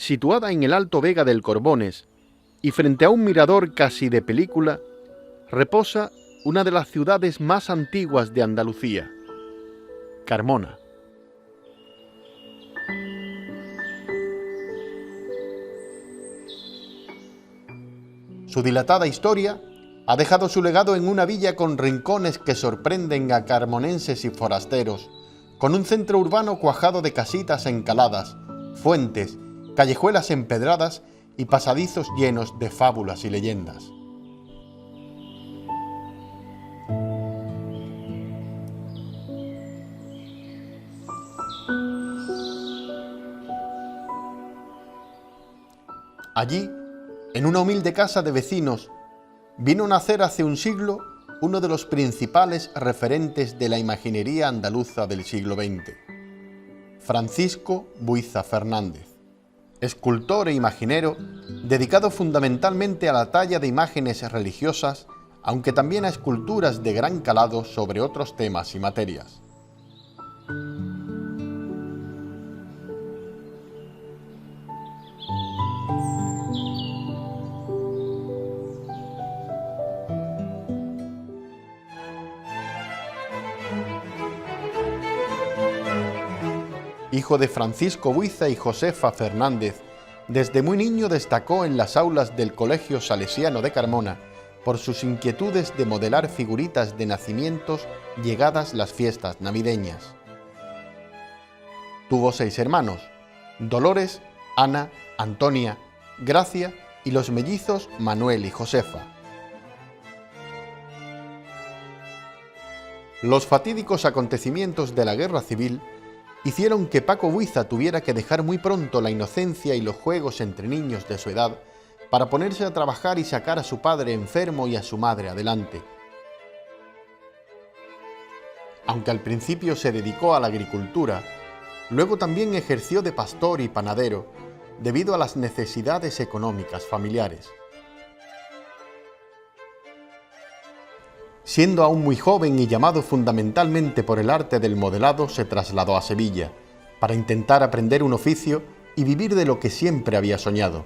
situada en el Alto Vega del Corbones y frente a un mirador casi de película, reposa una de las ciudades más antiguas de Andalucía, Carmona. Su dilatada historia ha dejado su legado en una villa con rincones que sorprenden a carmonenses y forasteros, con un centro urbano cuajado de casitas encaladas, fuentes, callejuelas empedradas y pasadizos llenos de fábulas y leyendas. Allí, en una humilde casa de vecinos, vino a nacer hace un siglo uno de los principales referentes de la imaginería andaluza del siglo XX, Francisco Buiza Fernández, escultor e imaginero dedicado fundamentalmente a la talla de imágenes religiosas, aunque también a esculturas de gran calado sobre otros temas y materias. Hijo de Francisco Buiza y Josefa Fernández, desde muy niño destacó en las aulas del Colegio Salesiano de Carmona por sus inquietudes de modelar figuritas de nacimientos llegadas las fiestas navideñas. Tuvo 6 hermanos: Dolores, Ana, Antonia, Gracia y los mellizos Manuel y Josefa. Los fatídicos acontecimientos de la Guerra Civil hicieron que Paco Buiza tuviera que dejar muy pronto la inocencia y los juegos entre niños de su edad para ponerse a trabajar y sacar a su padre enfermo y a su madre adelante. Aunque al principio se dedicó a la agricultura, luego también ejerció de pastor y panadero debido a las necesidades económicas familiares. Siendo aún muy joven y llamado fundamentalmente por el arte del modelado, se trasladó a Sevilla para intentar aprender un oficio y vivir de lo que siempre había soñado: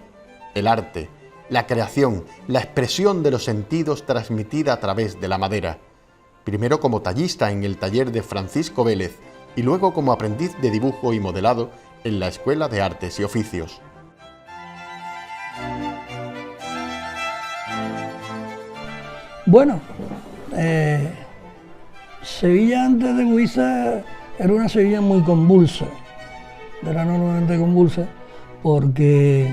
el arte, la creación, la expresión de los sentidos transmitida a través de la madera, primero como tallista en el taller de Francisco Vélez y luego como aprendiz de dibujo y modelado en la Escuela de Artes y Oficios. Bueno, Sevilla antes de Buiza era una Sevilla muy convulsa, era normalmente convulsa porque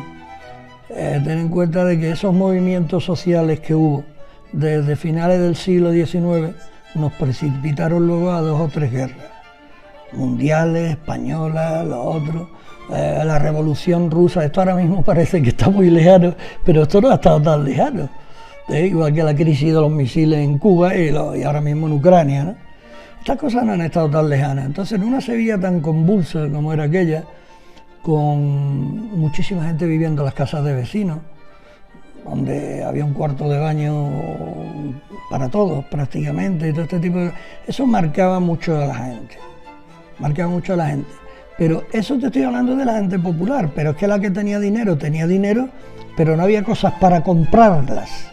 ten en cuenta de que esos movimientos sociales que hubo desde finales del siglo XIX nos precipitaron luego a 2 o 3 guerras mundiales, españolas, lo otro, la Revolución Rusa. Esto ahora mismo parece que está muy lejano, pero esto no ha estado tan lejano. Igual que la crisis de los misiles en Cuba y ahora mismo en Ucrania, ¿no? Estas cosas no han estado tan lejanas. Entonces, en una Sevilla tan convulsa como era aquella, con muchísima gente viviendo en las casas de vecinos, donde había un cuarto de baño para todos prácticamente, y todo este tipo de... Eso marcaba mucho a la gente, Pero eso te estoy hablando de la gente popular, pero es que la que tenía dinero, pero no había cosas para comprarlas.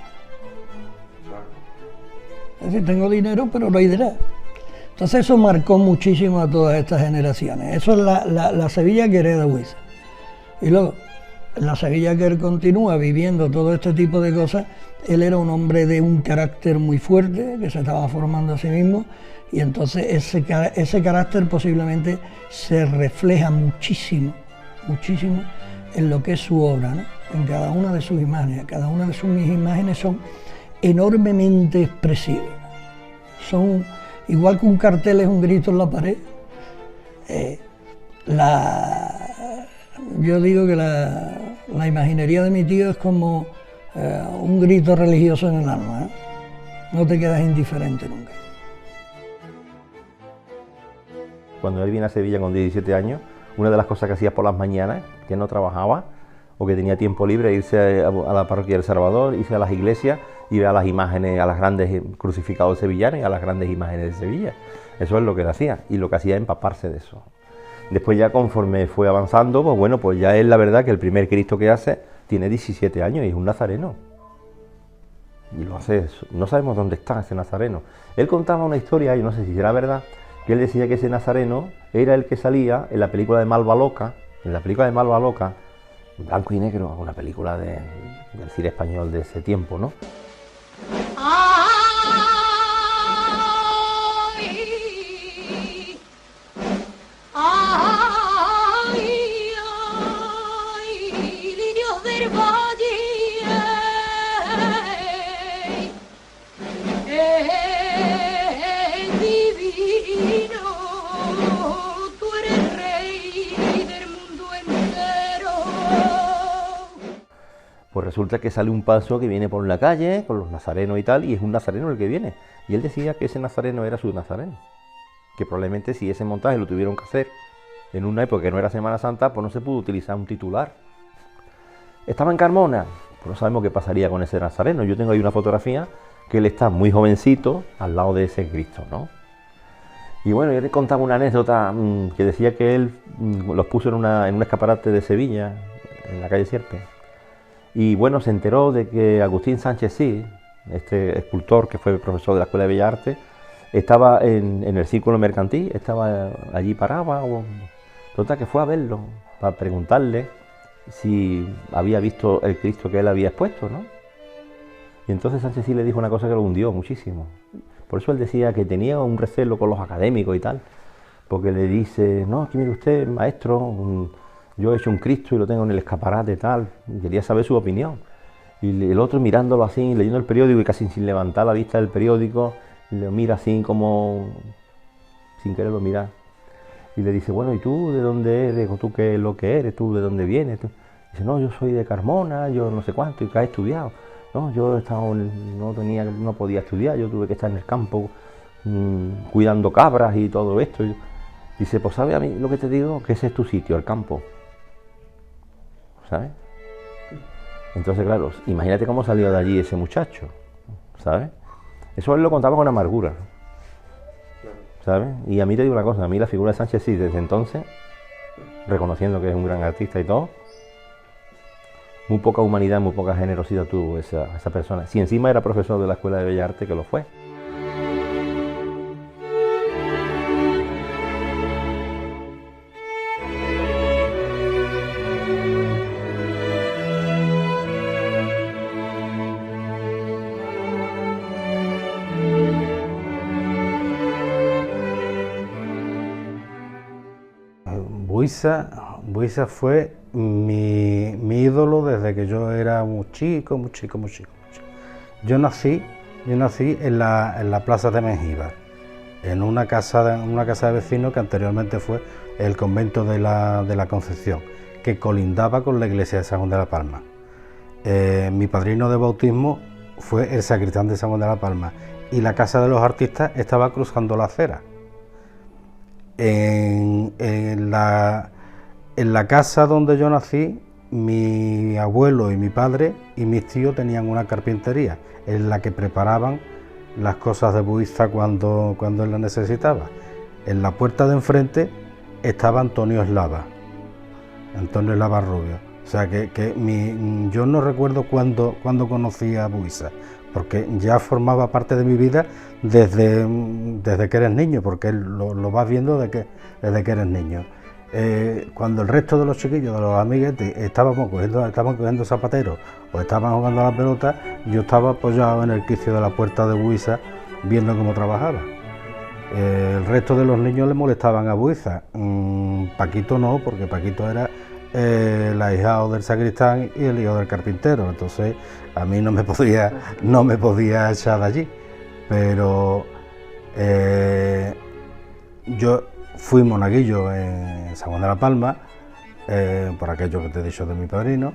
Es decir, tengo dinero, pero no hay dinero. Entonces eso marcó muchísimo a todas estas generaciones. Eso es la Sevilla que hereda Buiza. Y luego, en la Sevilla que él continúa viviendo todo este tipo de cosas, él era un hombre de un carácter muy fuerte, que se estaba formando a sí mismo, y entonces ese carácter posiblemente se refleja muchísimo en lo que es su obra, ¿no? En cada una de sus imágenes. Cada una de sus imágenes son enormemente expresivas. Son igual que un cartel es un grito en la pared. Yo digo que la imaginería de mi tío es como un grito religioso en el alma, ¿eh? No te quedas indiferente nunca. Cuando él viene a Sevilla con 17 años, una de las cosas que hacía por las mañanas, que no trabajaba o que tenía tiempo libre, irse a la parroquia del Salvador, irse a las iglesias y ver a las imágenes, a las grandes crucificados sevillanos y a las grandes imágenes de Sevilla. Eso es lo que él hacía, y lo que hacía es empaparse de eso. Después ya conforme fue avanzando, pues bueno, pues ya es la verdad que el primer Cristo que hace tiene 17 años y es un nazareno. Y lo hace, no sabemos dónde está ese nazareno. Él contaba una historia, y no sé si será verdad, que él decía que ese nazareno era el que salía en la película de Malva Loca, blanco y negro, una película del cine español de ese tiempo, ¿no? Pues resulta que sale un paso que viene por la calle, con los nazarenos y tal, y es un nazareno el que viene. Y él decía que ese nazareno era su nazareno. Que probablemente si ese montaje lo tuvieron que hacer en una época que no era Semana Santa, pues no se pudo utilizar un titular. Estaba en Carmona, pues no sabemos qué pasaría con ese nazareno. Yo tengo ahí una fotografía que él está muy jovencito al lado de ese Cristo, ¿no? Y bueno, yo le contaba una anécdota que decía que él los puso en un escaparate de Sevilla, en la calle Sierpe. Y bueno, se enteró de que Agustín Sánchez Cid, este escultor que fue profesor de la Escuela de Bellas Artes, estaba en el círculo mercantil, estaba allí parado. Total, que fue a verlo para preguntarle si había visto el Cristo que él había expuesto, ¿no? Y entonces Sánchez Cid le dijo una cosa que lo hundió muchísimo. Por eso él decía que tenía un recelo con los académicos y tal, porque le dice, no, aquí mire usted, maestro, yo he hecho un Cristo y lo tengo en el escaparate y tal, y quería saber su opinión. Y el otro mirándolo así, leyendo el periódico y casi sin levantar la vista del periódico, le mira así como, sin quererlo mirar. Y le dice, bueno, ¿y tú de dónde eres? ¿O tú qué es lo que eres? ¿Tú de dónde vienes? Dice, no, yo soy de Carmona, yo no sé cuánto, ¿y qué has estudiado? No, yo he estado, no podía estudiar, yo tuve que estar en el campo cuidando cabras y todo esto. Dice, pues ¿sabes a mí lo que te digo? Que ese es tu sitio, el campo. ¿Sabes? Entonces, claro, imagínate cómo salió de allí ese muchacho, ¿sabes? Eso él lo contaba con amargura, ¿sabes? Y a mí te digo una cosa, a mí la figura de Sánchez Cid desde entonces, reconociendo que es un gran artista y todo, muy poca humanidad, muy poca generosidad tuvo esa persona. Si encima era profesor de la Escuela de Bellas Artes, que lo fue. Buiza fue mi ídolo desde que yo era muy chico. Yo nací en la plaza de Mengíbar, en una casa de vecinos que anteriormente fue el convento de la Concepción, que colindaba con la iglesia de San Juan de la Palma. Mi padrino de bautismo fue el sacristán de San Juan de la Palma y la casa de los artistas estaba cruzando la acera. En la casa donde yo nací, mi abuelo y mi padre y mis tíos tenían una carpintería en la que preparaban las cosas de Buiza cuando él las necesitaba. En la puerta de enfrente estaba Antonio Eslava Rubio. O sea yo no recuerdo cuándo conocí a Buiza, porque ya formaba parte de mi vida desde que eres niño, porque lo vas viendo desde que eres niño. Cuando el resto de los chiquillos, de los amiguetes, estaban cogiendo zapateros o estaban jugando a la pelota, yo estaba apoyado en el quicio de la puerta de Buiza viendo cómo trabajaba. El resto de los niños le molestaban a Buiza. Paquito no, porque Paquito era el ahijado del sacristán y el hijo del carpintero, entonces a mí no me podía echar de allí. Pero yo fui monaguillo en San Juan de la Palma, por aquello que te he dicho de mi padrino,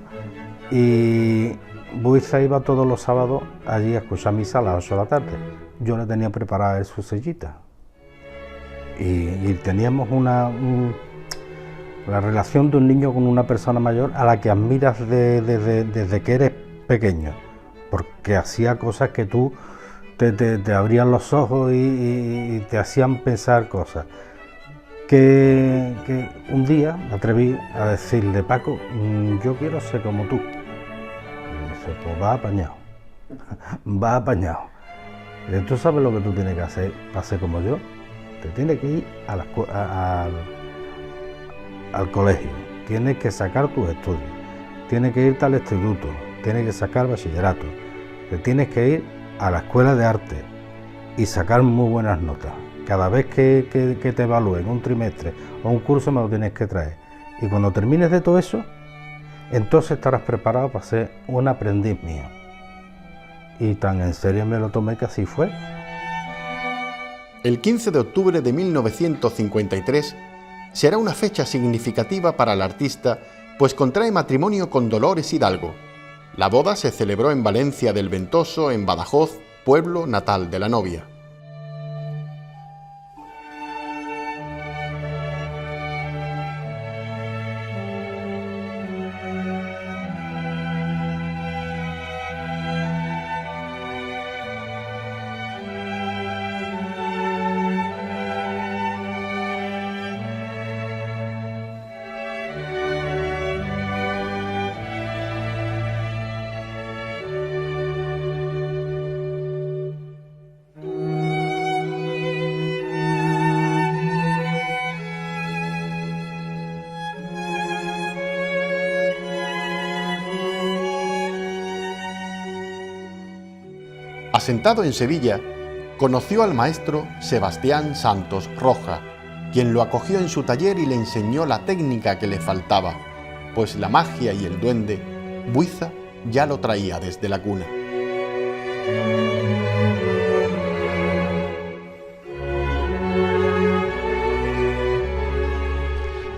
y Buiza iba todos los sábados allí a escuchar misa a las 8 de la tarde. Yo le tenía preparada su sillita y teníamos la relación de un niño con una persona mayor a la que admiras desde que eres pequeño, porque hacía cosas que tú te abrían los ojos y te hacían pensar cosas. que un día me atreví a decirle: Paco, yo quiero ser como tú. Y me dice: pues va apañado, va apañado. Y tú sabes lo que tú tienes que hacer para ser como yo. Te tienes que ir al colegio, tienes que sacar tus estudios, tienes que irte al instituto, tienes que sacar bachillerato, te tienes que ir a la escuela de arte y sacar muy buenas notas. Cada vez que te evalúen un trimestre o un curso me lo tienes que traer. Y cuando termines de todo eso, entonces estarás preparado para ser un aprendiz mío. Y tan en serio me lo tomé que así fue. El 15 de octubre de 1953 será una fecha significativa para el artista, pues contrae matrimonio con Dolores Hidalgo. La boda se celebró en Valencia del Ventoso, en Badajoz, pueblo natal de la novia. Asentado en Sevilla, conoció al maestro Sebastián Santos Roja, quien lo acogió en su taller y le enseñó la técnica que le faltaba, pues la magia y el duende, Buiza ya lo traía desde la cuna.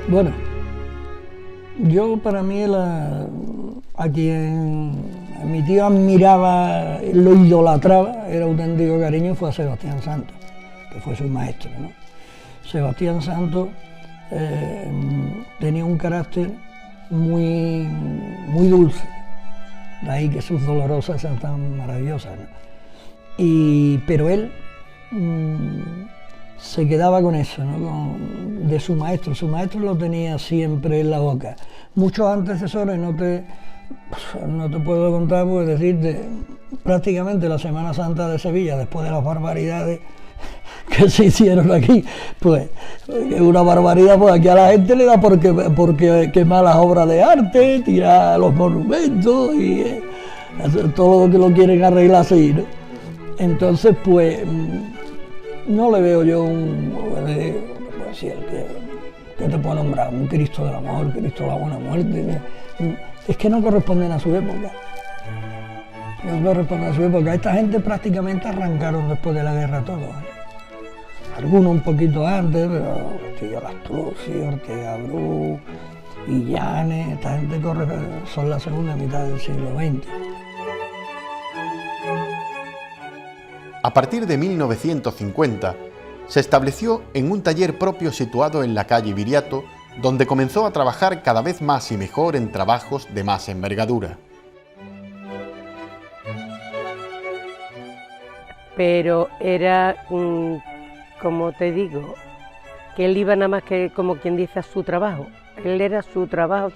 Bueno, yo para mí a quien mi tío admiraba, lo idolatraba, era auténtico cariño, fue a Sebastián Santos, que fue su maestro, ¿no? Sebastián Santos tenía un carácter muy dulce, de ahí que sus dolorosas sean tan maravillosas, ¿no? Pero él se quedaba con eso, ¿no? De su maestro lo tenía siempre en la boca. Muchos antecesores no te puedo contar, pues decirte, prácticamente la Semana Santa de Sevilla, después de las barbaridades que se hicieron aquí, pues es una barbaridad, pues aquí a la gente le da porque quemar las obras de arte, tirar los monumentos y todo lo que lo quieren arreglar así, ¿no? Entonces, pues no le veo yo ¿qué te puedo nombrar? Un Cristo del amor, Cristo de la buena muerte. Es que no corresponden a su época. No corresponden a su época. Esta gente prácticamente arrancaron después de la guerra todos, ¿eh? Algunos un poquito antes, pero Castillo Lastrucci, Ortega Bru, Illanes, esta gente son la segunda mitad del siglo XX. A partir de 1950, se estableció en un taller propio situado en la calle Viriato, donde comenzó a trabajar cada vez más y mejor en trabajos de más envergadura. Pero era, como te digo, que él iba nada más que, como quien dice, a su trabajo. Él era su trabajo.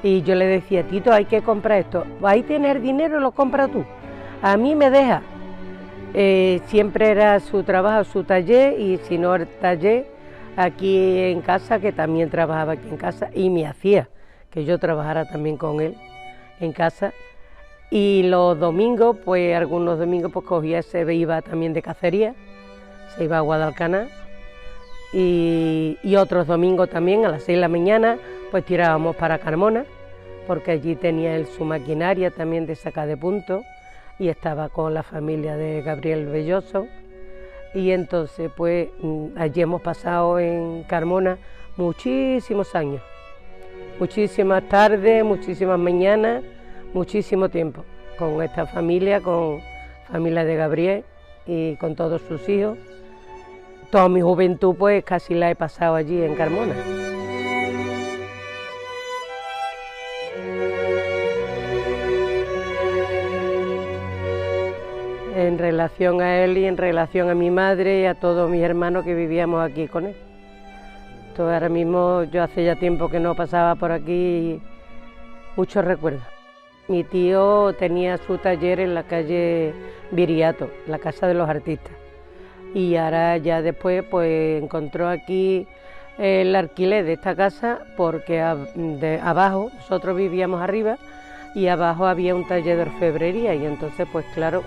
Y yo le decía: Tito, hay que comprar esto. ¿Vais a tener dinero? Lo compras tú. A mí me deja. Siempre era su trabajo, su taller, y si no el taller, aquí en casa, que también trabajaba aquí en casa, y me hacía que yo trabajara también con él en casa. Y los domingos, pues algunos domingos pues cogía, se iba también de cacería, se iba a Guadalcanar, y otros domingos también a las 6 de la mañana pues tirábamos para Carmona, porque allí tenía él su maquinaria también de saca de punto, y estaba con la familia de Gabriel Belloso, y entonces pues allí hemos pasado en Carmona muchísimos años, muchísimas tardes, muchísimas mañanas, muchísimo tiempo con esta familia, con familia de Gabriel y con todos sus hijos. Toda mi juventud pues casi la he pasado allí en Carmona. en relación a él y en relación a mi madre y a todos mis hermanos que vivíamos aquí con él. Entonces ahora mismo yo hace ya tiempo que no pasaba por aquí y muchos recuerdos. Mi tío tenía su taller en la calle Viriato, la Casa de los Artistas, y ahora ya después pues encontró aquí el alquiler de esta casa porque abajo, nosotros vivíamos arriba y abajo había un taller de orfebrería y entonces pues claro,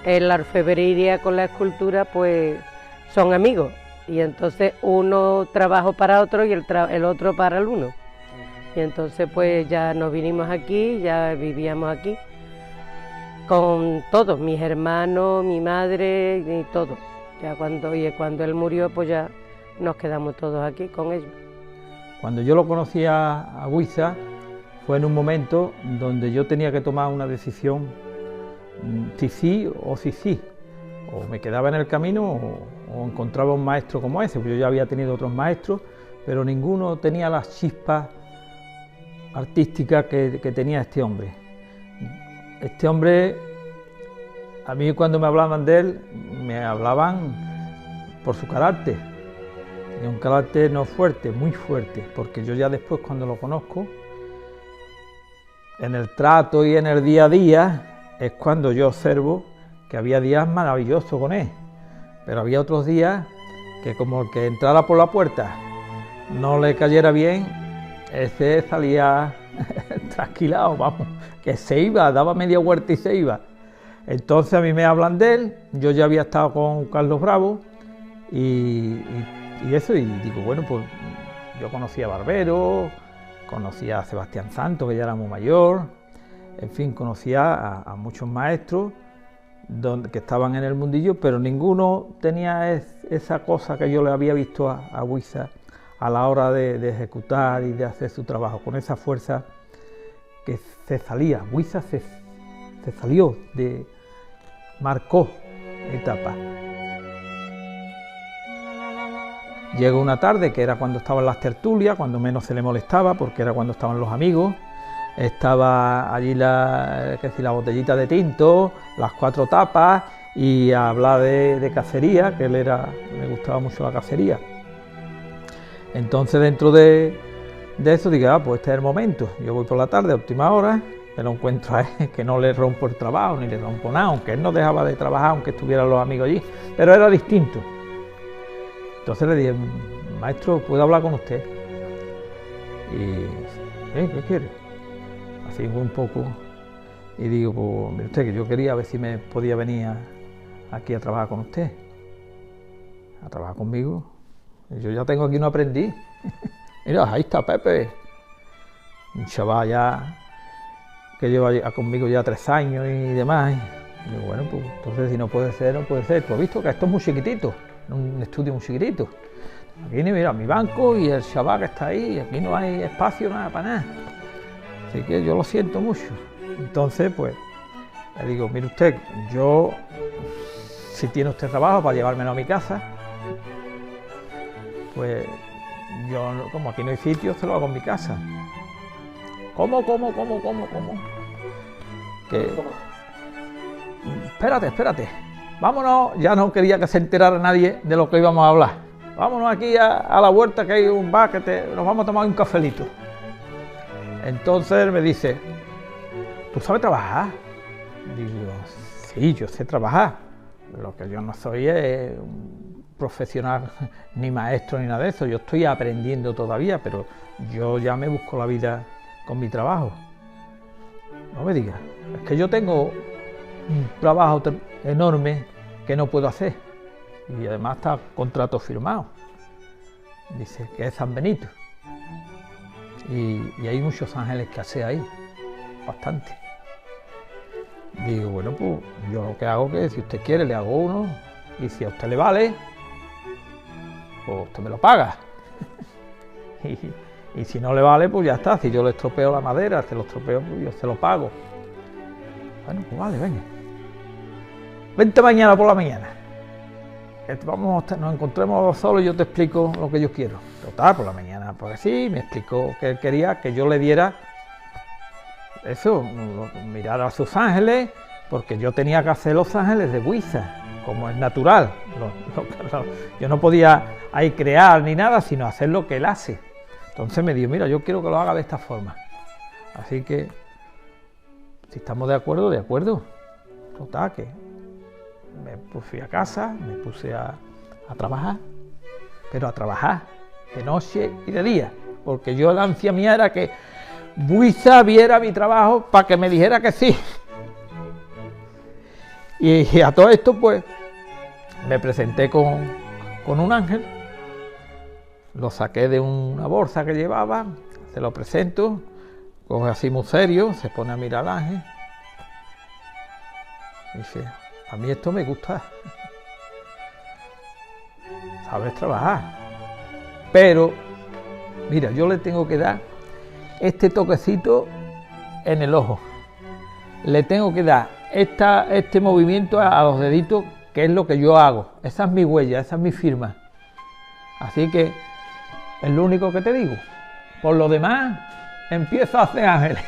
en la orfebrería con la escultura pues son amigos y entonces uno trabaja para otro y el otro para el uno. Y entonces pues ya nos vinimos aquí, ya vivíamos aquí, con todos, mis hermanos, mi madre y todo. Ya cuando él murió pues ya nos quedamos todos aquí con ellos. Cuando yo lo conocí a Buiza fue en un momento donde yo tenía que tomar una decisión, si sí o si sí. O me quedaba en el camino o encontraba un maestro como ese, porque yo ya había tenido otros maestros, pero ninguno tenía las chispas artística que tenía este hombre. Este hombre, a mí cuando me hablaban de él, me hablaban por su carácter. Tenía un carácter no fuerte, muy fuerte, porque yo ya después cuando lo conozco, en el trato y en el día a día, es cuando yo observo que había días maravillosos con él, pero había otros días que como el que entrara por la puerta no le cayera bien, ese salía trasquilado, vamos, que se iba, daba media vuelta y se iba. Entonces a mí me hablan de él, yo ya había estado con Carlos Bravo y eso, y digo, bueno, pues yo conocía a Barbero, conocía a Sebastián Santos, que ya era muy mayor, en fin, conocía a muchos maestros que estaban en el mundillo, pero ninguno tenía esa cosa que yo le había visto a Buiza a la hora de ejecutar y de hacer su trabajo, con esa fuerza que se salía. Buiza se salió, marcó etapa. Llegó una tarde, que era cuando estaban las tertulias, cuando menos se le molestaba, porque era cuando estaban los amigos, estaba allí la botellita de tinto, las 4 tapas, y a hablar de cacería, que le gustaba mucho la cacería. Entonces dentro de eso digo, pues este es el momento, yo voy por la tarde a última hora, me lo encuentro a él, que no le rompo el trabajo, ni le rompo nada, aunque él no dejaba de trabajar, aunque estuvieran los amigos allí, pero era distinto. Entonces le dije, maestro, ¿puedo hablar con usted? Y, ¿qué quiere? Así un poco, y digo, pues mire usted, que yo quería ver si me podía venir aquí a trabajar con usted, a trabajar conmigo. Yo ya tengo aquí un aprendiz. Mira, ahí está Pepe, un chaval ya que lleva conmigo ya 3 años y demás. Y digo, bueno, pues entonces si no puede ser, no puede ser. Tú has visto que esto es muy chiquitito, un estudio muy chiquitito. Aquí mira mi banco y el chaval que está ahí, aquí no hay espacio nada para nada. Así que yo lo siento mucho. Entonces, pues, le digo, mire usted, yo, si tiene usted trabajo para llevármelo a mi casa, pues yo, como aquí no hay sitio, se lo hago en mi casa. ¿Cómo? Que... Espérate. Vámonos, ya no quería que se enterara nadie de lo que íbamos a hablar. Vámonos aquí a la huerta, que hay un bar, nos vamos a tomar un cafelito. Entonces él me dice, ¿tú sabes trabajar? Digo, sí, yo sé trabajar. Lo que yo no soy es un profesional, ni maestro, ni nada de eso. Yo estoy aprendiendo todavía, pero yo ya me busco la vida con mi trabajo. No me digas, es que yo tengo un trabajo enorme que no puedo hacer. Y además está contrato firmado. Dice que es San Benito. Y hay muchos ángeles que hacer ahí, bastante. Digo, bueno, pues yo lo que hago es que si usted quiere le hago uno, y si a usted le vale, pues usted me lo paga. y si no le vale, pues ya está. Si yo le estropeo la madera, se lo estropeo, pues yo se lo pago. Bueno, pues vale, venga. Vente mañana por la mañana. Nos encontremos solos y yo te explico lo que yo quiero. Total, por la mañana, porque sí, me explicó que él quería que yo le diera eso, mirar a sus ángeles, porque yo tenía que hacer los ángeles de Buiza, como es natural. Yo no podía ahí crear ni nada, sino hacer lo que él hace. Entonces me dijo, mira, yo quiero que lo haga de esta forma. Así que, si estamos de acuerdo, de acuerdo. Total, que me fui a casa, me puse a trabajar, pero a trabajar de noche y de día, porque yo la ansia mía era que Buiza viera mi trabajo para que me dijera que sí. Y a todo esto, pues, me presenté con un ángel, lo saqué de una bolsa que llevaba, se lo presento, coge así muy serio, se pone a mirar al ángel, y dice, a mí esto me gusta, sabes trabajar, pero, mira, yo le tengo que dar este toquecito en el ojo, le tengo que dar este movimiento a los deditos, que es lo que yo hago, esa es mi huella, esa es mi firma. Así que es lo único que te digo. Por lo demás, empiezo a hacer ángeles.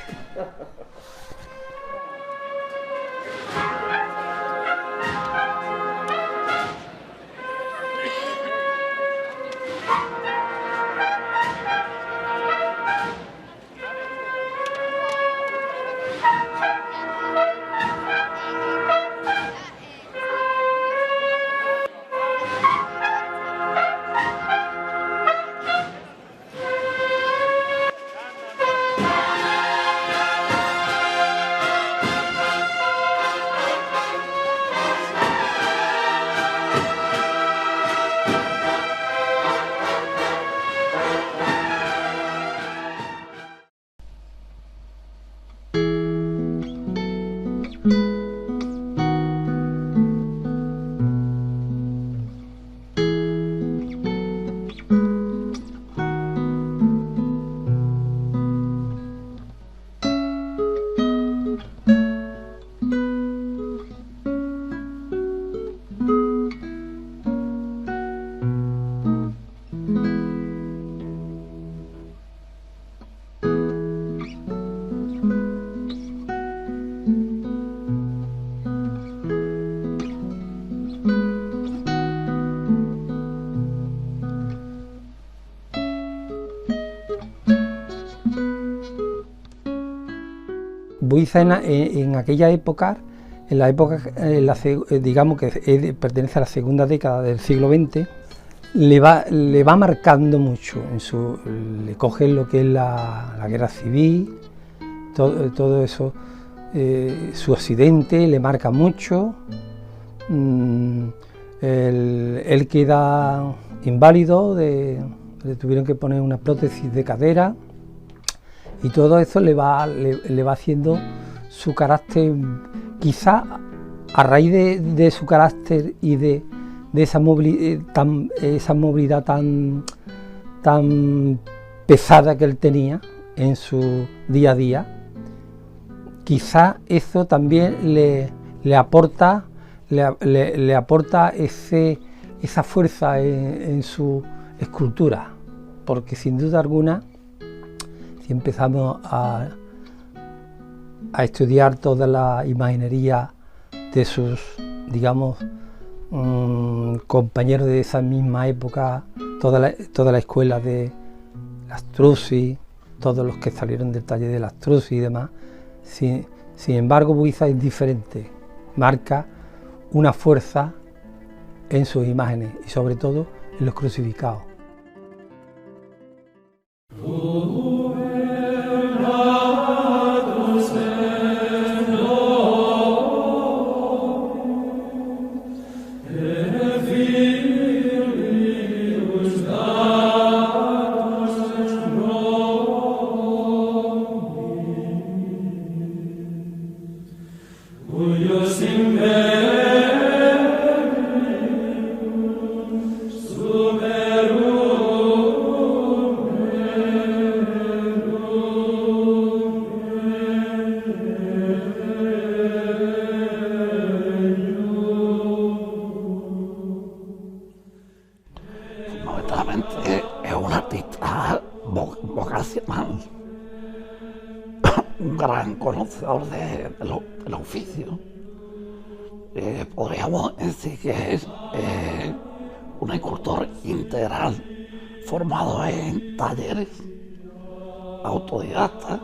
Buiza en aquella época, digamos que pertenece a la segunda década del siglo XX, le va marcando mucho, le coge lo que es la guerra civil, todo eso, su accidente le marca mucho, él queda inválido, le tuvieron que poner una prótesis de cadera, y todo eso le va haciendo su carácter, quizá a raíz de su carácter y de esa movilidad tan pesada que él tenía en su día a día, quizá eso también le aporta esa fuerza en su escultura, porque sin duda alguna, si empezamos a estudiar toda la imaginería de sus, digamos, compañeros de esa misma época, toda la escuela de Lastrucci, todos los que salieron del taller de Lastrucci y demás, sin embargo Buiza es diferente, marca una fuerza en sus imágenes y sobre todo en los crucificados. Es un artista vocacional, un gran conocedor del oficio. podríamos decir que es un escultor integral formado en talleres autodidactas,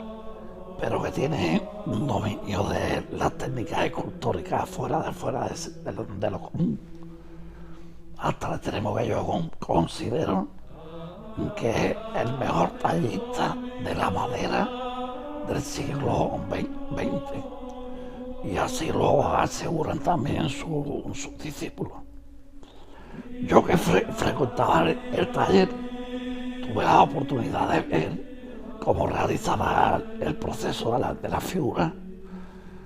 pero que tiene un dominio de las técnicas escultóricas fuera de lo común. Hasta el extremo que yo considero que es el mejor tallista de la madera del siglo XX. Y así lo aseguran también sus discípulos. Yo que frecuentaba el taller, tuve la oportunidad de ver cómo realizaba el proceso de la figura,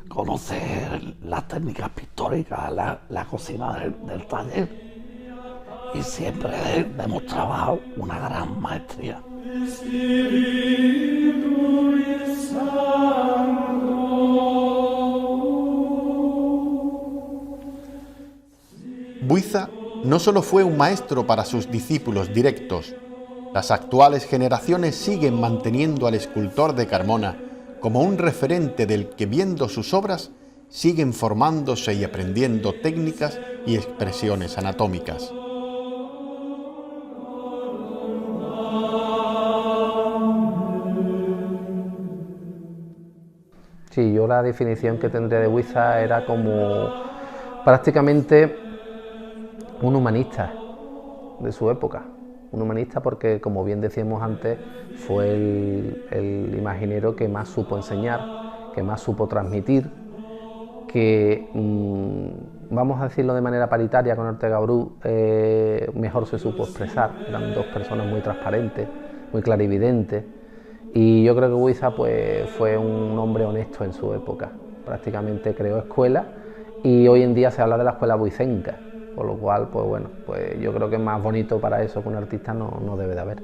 conocer las técnicas pictóricas, la cocina del taller, y siempre demostraba una gran maestría. Buiza no solo fue un maestro para sus discípulos directos, las actuales generaciones siguen manteniendo al escultor de Carmona como un referente del que, viendo sus obras, siguen formándose y aprendiendo técnicas y expresiones anatómicas. Sí, yo la definición que tendría de Buiza era como prácticamente un humanista de su época. Un humanista porque, como bien decíamos antes, fue el imaginero que más supo enseñar, que más supo transmitir, que, vamos a decirlo de manera paritaria con Ortega Bru, mejor se supo expresar. Eran dos personas muy transparentes, muy clarividentes, y yo creo que Buiza pues, fue un hombre honesto en su época. Prácticamente creó escuela y hoy en día se habla de la escuela buicenca. Por lo cual, pues bueno, pues yo creo que es más bonito para eso que un artista no debe de haber.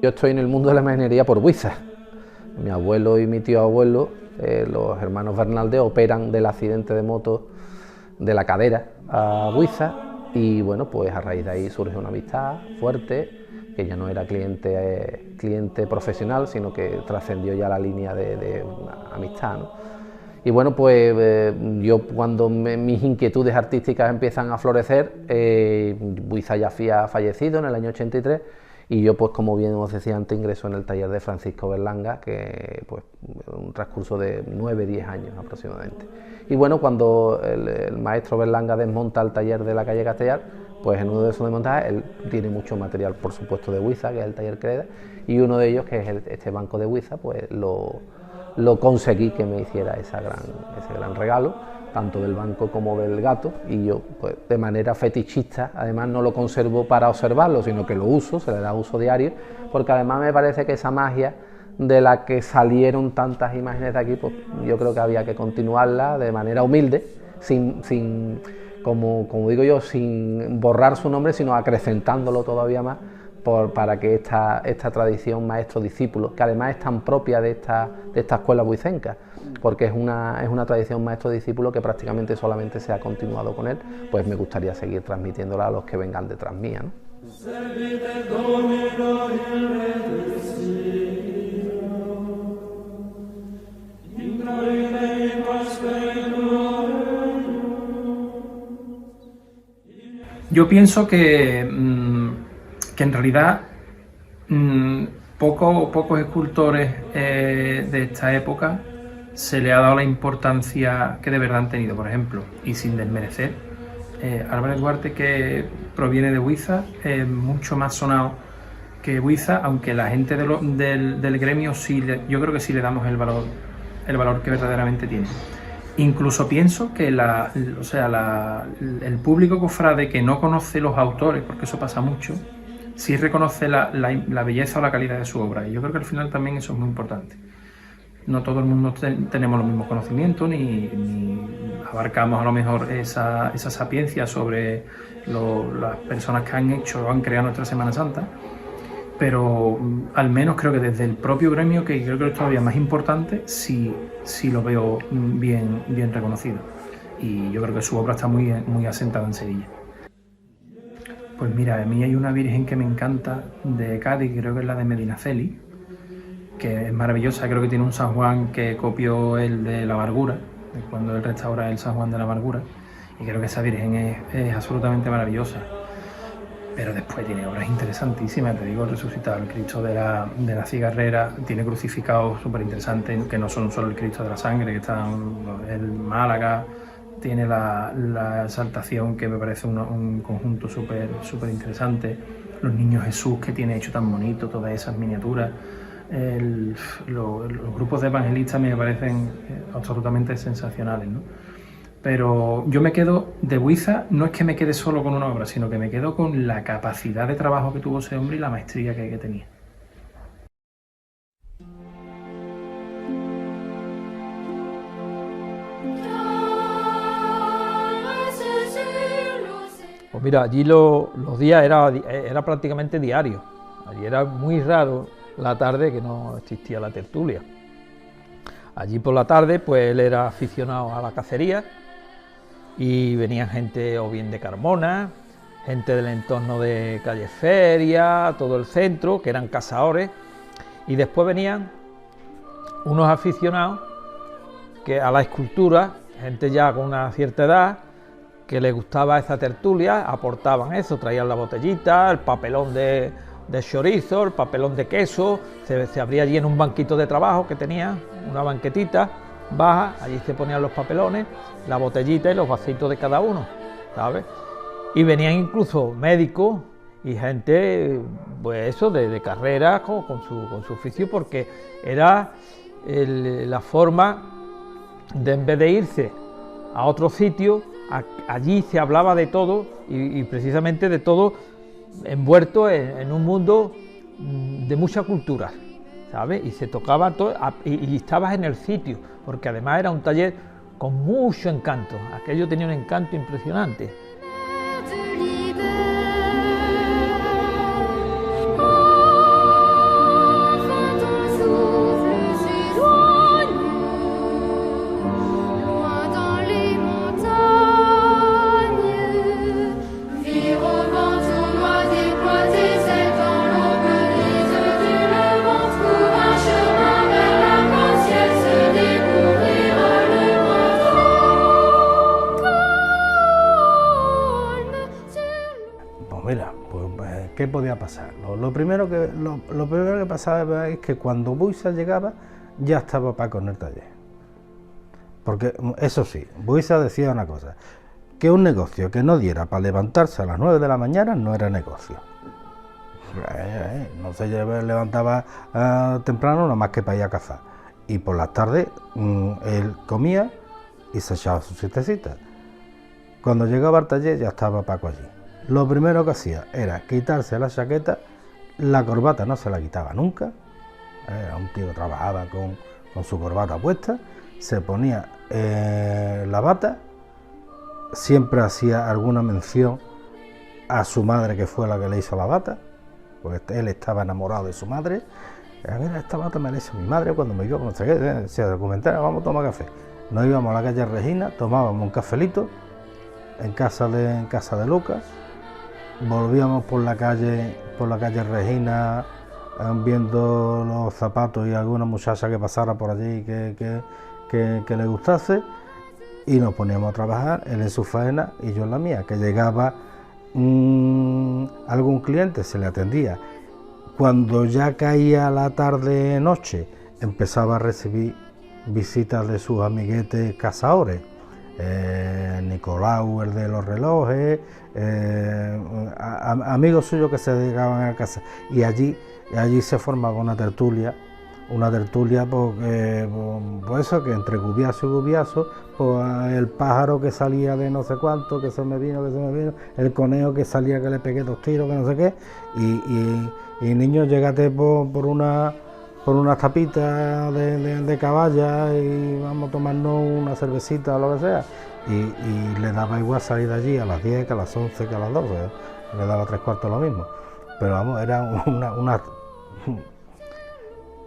Yo estoy en el mundo de la imaginería por Buiza. Mi abuelo y mi tío abuelo, los hermanos Bernaldez, operan del accidente de moto de la cadera a Buiza, y bueno, pues a raíz de ahí surge una amistad fuerte, que ya no era cliente profesional, sino que trascendió ya la línea de una amistad, ¿no? Y bueno, pues yo cuando mis inquietudes artísticas empiezan a florecer, Buiza ya había fallecido en el año 83, y yo, pues como bien os decía antes, ingreso en el taller de Francisco Berlanga, que pues un transcurso de 9-10 años aproximadamente. Y bueno, cuando el maestro Berlanga desmonta el taller de la calle Castellar, pues en uno de esos desmontajes él tiene mucho material, por supuesto, de Buiza, que es el taller que hereda, y uno de ellos, que es este banco de Buiza, pues lo conseguí que me hiciera ese gran regalo, tanto del banco como del gato, y yo, pues de manera fetichista, además no lo conservo para observarlo, sino que lo uso, se le da uso diario, porque además me parece que esa magia de la que salieron tantas imágenes de aquí, pues yo creo que había que continuarla de manera humilde, como digo yo, sin borrar su nombre, sino acrecentándolo todavía más, para que esta tradición maestro-discípulo, que además es tan propia de esta escuela buicenca, porque es una tradición maestro-discípulo que prácticamente solamente se ha continuado con él, pues me gustaría seguir transmitiéndola a los que vengan detrás mía, ¿no? Yo pienso que en realidad pocos escultores de esta época se le ha dado la importancia que de verdad han tenido. Por ejemplo, y sin desmerecer, Álvarez Duarte, que proviene de Buiza, es mucho más sonado que Buiza, aunque la gente del gremio sí, yo creo que sí le damos el valor que verdaderamente tiene. Incluso pienso que el público cofrade que no conoce los autores, porque eso pasa mucho, sí reconoce la belleza o la calidad de su obra, y yo creo que al final también eso es muy importante. No todo el mundo tenemos los mismos conocimientos, ni abarcamos a lo mejor esa sapiencia sobre las personas que han hecho o han creado nuestra Semana Santa, pero al menos creo que desde el propio gremio, que creo que es todavía más importante, sí lo veo bien reconocido, y yo creo que su obra está muy asentada en Sevilla. Pues mira, a mí hay una virgen que me encanta de Cádiz, creo que es la de Medinaceli, que es maravillosa, creo que tiene un San Juan que copió el de la Amargura, de cuando él restaura el San Juan de la Amargura, y creo que esa virgen es absolutamente maravillosa. Pero después tiene obras interesantísimas, te digo, el Resucitado, el Cristo de la Cigarrera, tiene crucificados súper interesantes, que no son solo el Cristo de la Sangre, que está en Málaga, tiene la Exaltación, que me parece un conjunto súper interesante, los Niños Jesús, que tiene hecho tan bonito, todas esas miniaturas, los grupos de evangelistas me parecen absolutamente sensacionales, ¿no? Pero yo me quedo de Buiza, no es que me quede solo con una obra, sino que me quedo con la capacidad de trabajo que tuvo ese hombre y la maestría que tenía. Pues mira, allí los días era prácticamente diario. Allí era muy raro la tarde que no existía la tertulia. Allí por la tarde, pues él era aficionado a la cacería, y venían gente o bien de Carmona, gente del entorno de Calle Feria, todo el centro, que eran cazadores, y después venían unos aficionados a la escultura, gente ya con una cierta edad, que les gustaba esa tertulia, aportaban eso, traían la botellita, el papelón de chorizo, el papelón de queso, se abría allí en un banquito de trabajo que tenía, una banquetita baja, allí se ponían los papelones, la botellita y los vasitos de cada uno, ¿sabes? Y venían incluso médicos y gente, pues eso, de carrera con su oficio, porque era la forma de, en vez de irse a otro sitio, allí se hablaba de todo y precisamente de todo envuelto en un mundo de mucha cultura, ¿sabes? Y se tocaba todo y estabas en el sitio, porque además era un taller con mucho encanto, aquello tenía un encanto impresionante. ¿Qué podía pasar? Lo primero que pasaba es que cuando Buiza llegaba ya estaba Paco en el taller. Porque eso sí, Buiza decía una cosa, que un negocio que no diera para levantarse a las 9 de la mañana no era negocio. No se levantaba temprano nada más que para ir a cazar. Y por las tardes él comía y se echaba sus siestecitas. Cuando llegaba al taller ya estaba Paco allí. Lo primero que hacía era quitarse la chaqueta, la corbata no se la quitaba nunca, era un tío que trabajaba con su corbata puesta, se ponía la bata, siempre hacía alguna mención a su madre, que fue la que le hizo la bata, porque él estaba enamorado de su madre. Mira, esta bata me la hizo mi madre cuando me vio, no sé qué, se documentara, vamos a tomar café. Nos íbamos a la calle Regina, tomábamos un cafelito en casa de Lucas. Volvíamos por la calle Regina, viendo los zapatos y alguna muchacha que pasara por allí que le gustase, y nos poníamos a trabajar, él en su faena y yo en la mía. Que llegaba algún cliente, se le atendía. Cuando ya caía la tarde-noche, empezaba a recibir visitas de sus amiguetes cazadores. Nicolau, el de los relojes, amigos suyos que se dedicaban a casa, y allí se formaba una tertulia porque pues eso, que entre gubiazo y gubiazo, pues el pájaro que salía de no sé cuánto, que se me vino, el conejo que salía que le pegué 2 tiros, que no sé qué, y niños, llégate por unas tapitas de caballa y vamos a tomarnos una cervecita o lo que sea, y le daba igual salir de allí a las 10 que a las 11 que a las 12, le daba 3/4 lo mismo, pero vamos,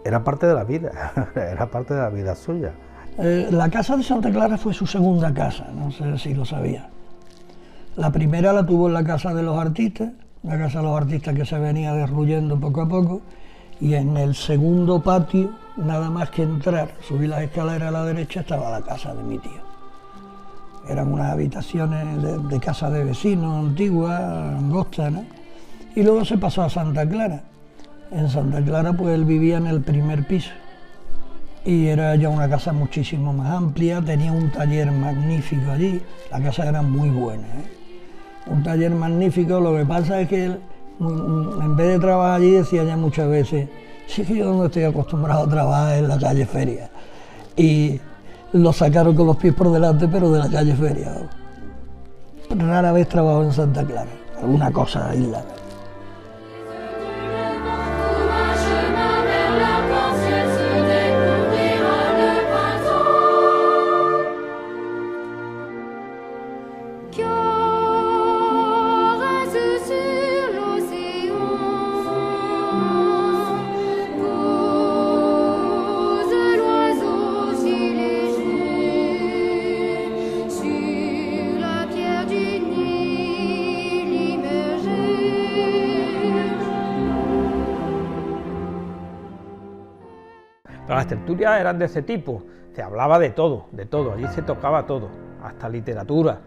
era parte de la vida, era parte de la vida suya. La casa de Santa Clara fue su segunda casa, no sé si lo sabía. La primera la tuvo en la casa de los artistas, una casa de los artistas que se venía derruyendo poco a poco, y en el segundo patio, nada más que entrar, subir las escaleras a la derecha, estaba la casa de mi tío. Eran unas habitaciones de casa de vecinos antiguas, angostas, ¿no? Y luego se pasó a Santa Clara. En Santa Clara pues él vivía en el primer piso y era ya una casa muchísimo más amplia, tenía un taller magnífico allí, la casa era muy buena, ¿eh? Un taller magnífico, lo que pasa es que él, en vez de trabajar allí, decía ya muchas veces, sí que yo no estoy acostumbrado a trabajar en la calle Feria. Y lo sacaron con los pies por delante, pero de la calle Feria. Rara vez trabajó en Santa Clara, alguna cosa aislada. Pero las tertulias eran de ese tipo, se hablaba de todo, allí se tocaba todo, hasta literatura,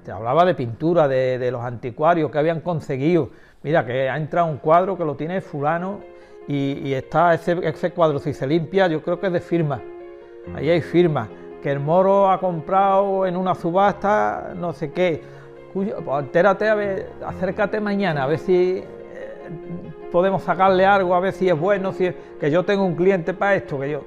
se hablaba de pintura, de los anticuarios que habían conseguido. Mira, que ha entrado un cuadro que lo tiene fulano y está ese cuadro, si se limpia, yo creo que es de firma, ahí hay firma, que el moro ha comprado en una subasta no sé qué. Pues entérate, a ver, acércate mañana, a ver si podemos sacarle algo, a ver si es bueno, si es, que yo tengo un cliente para esto, que yo...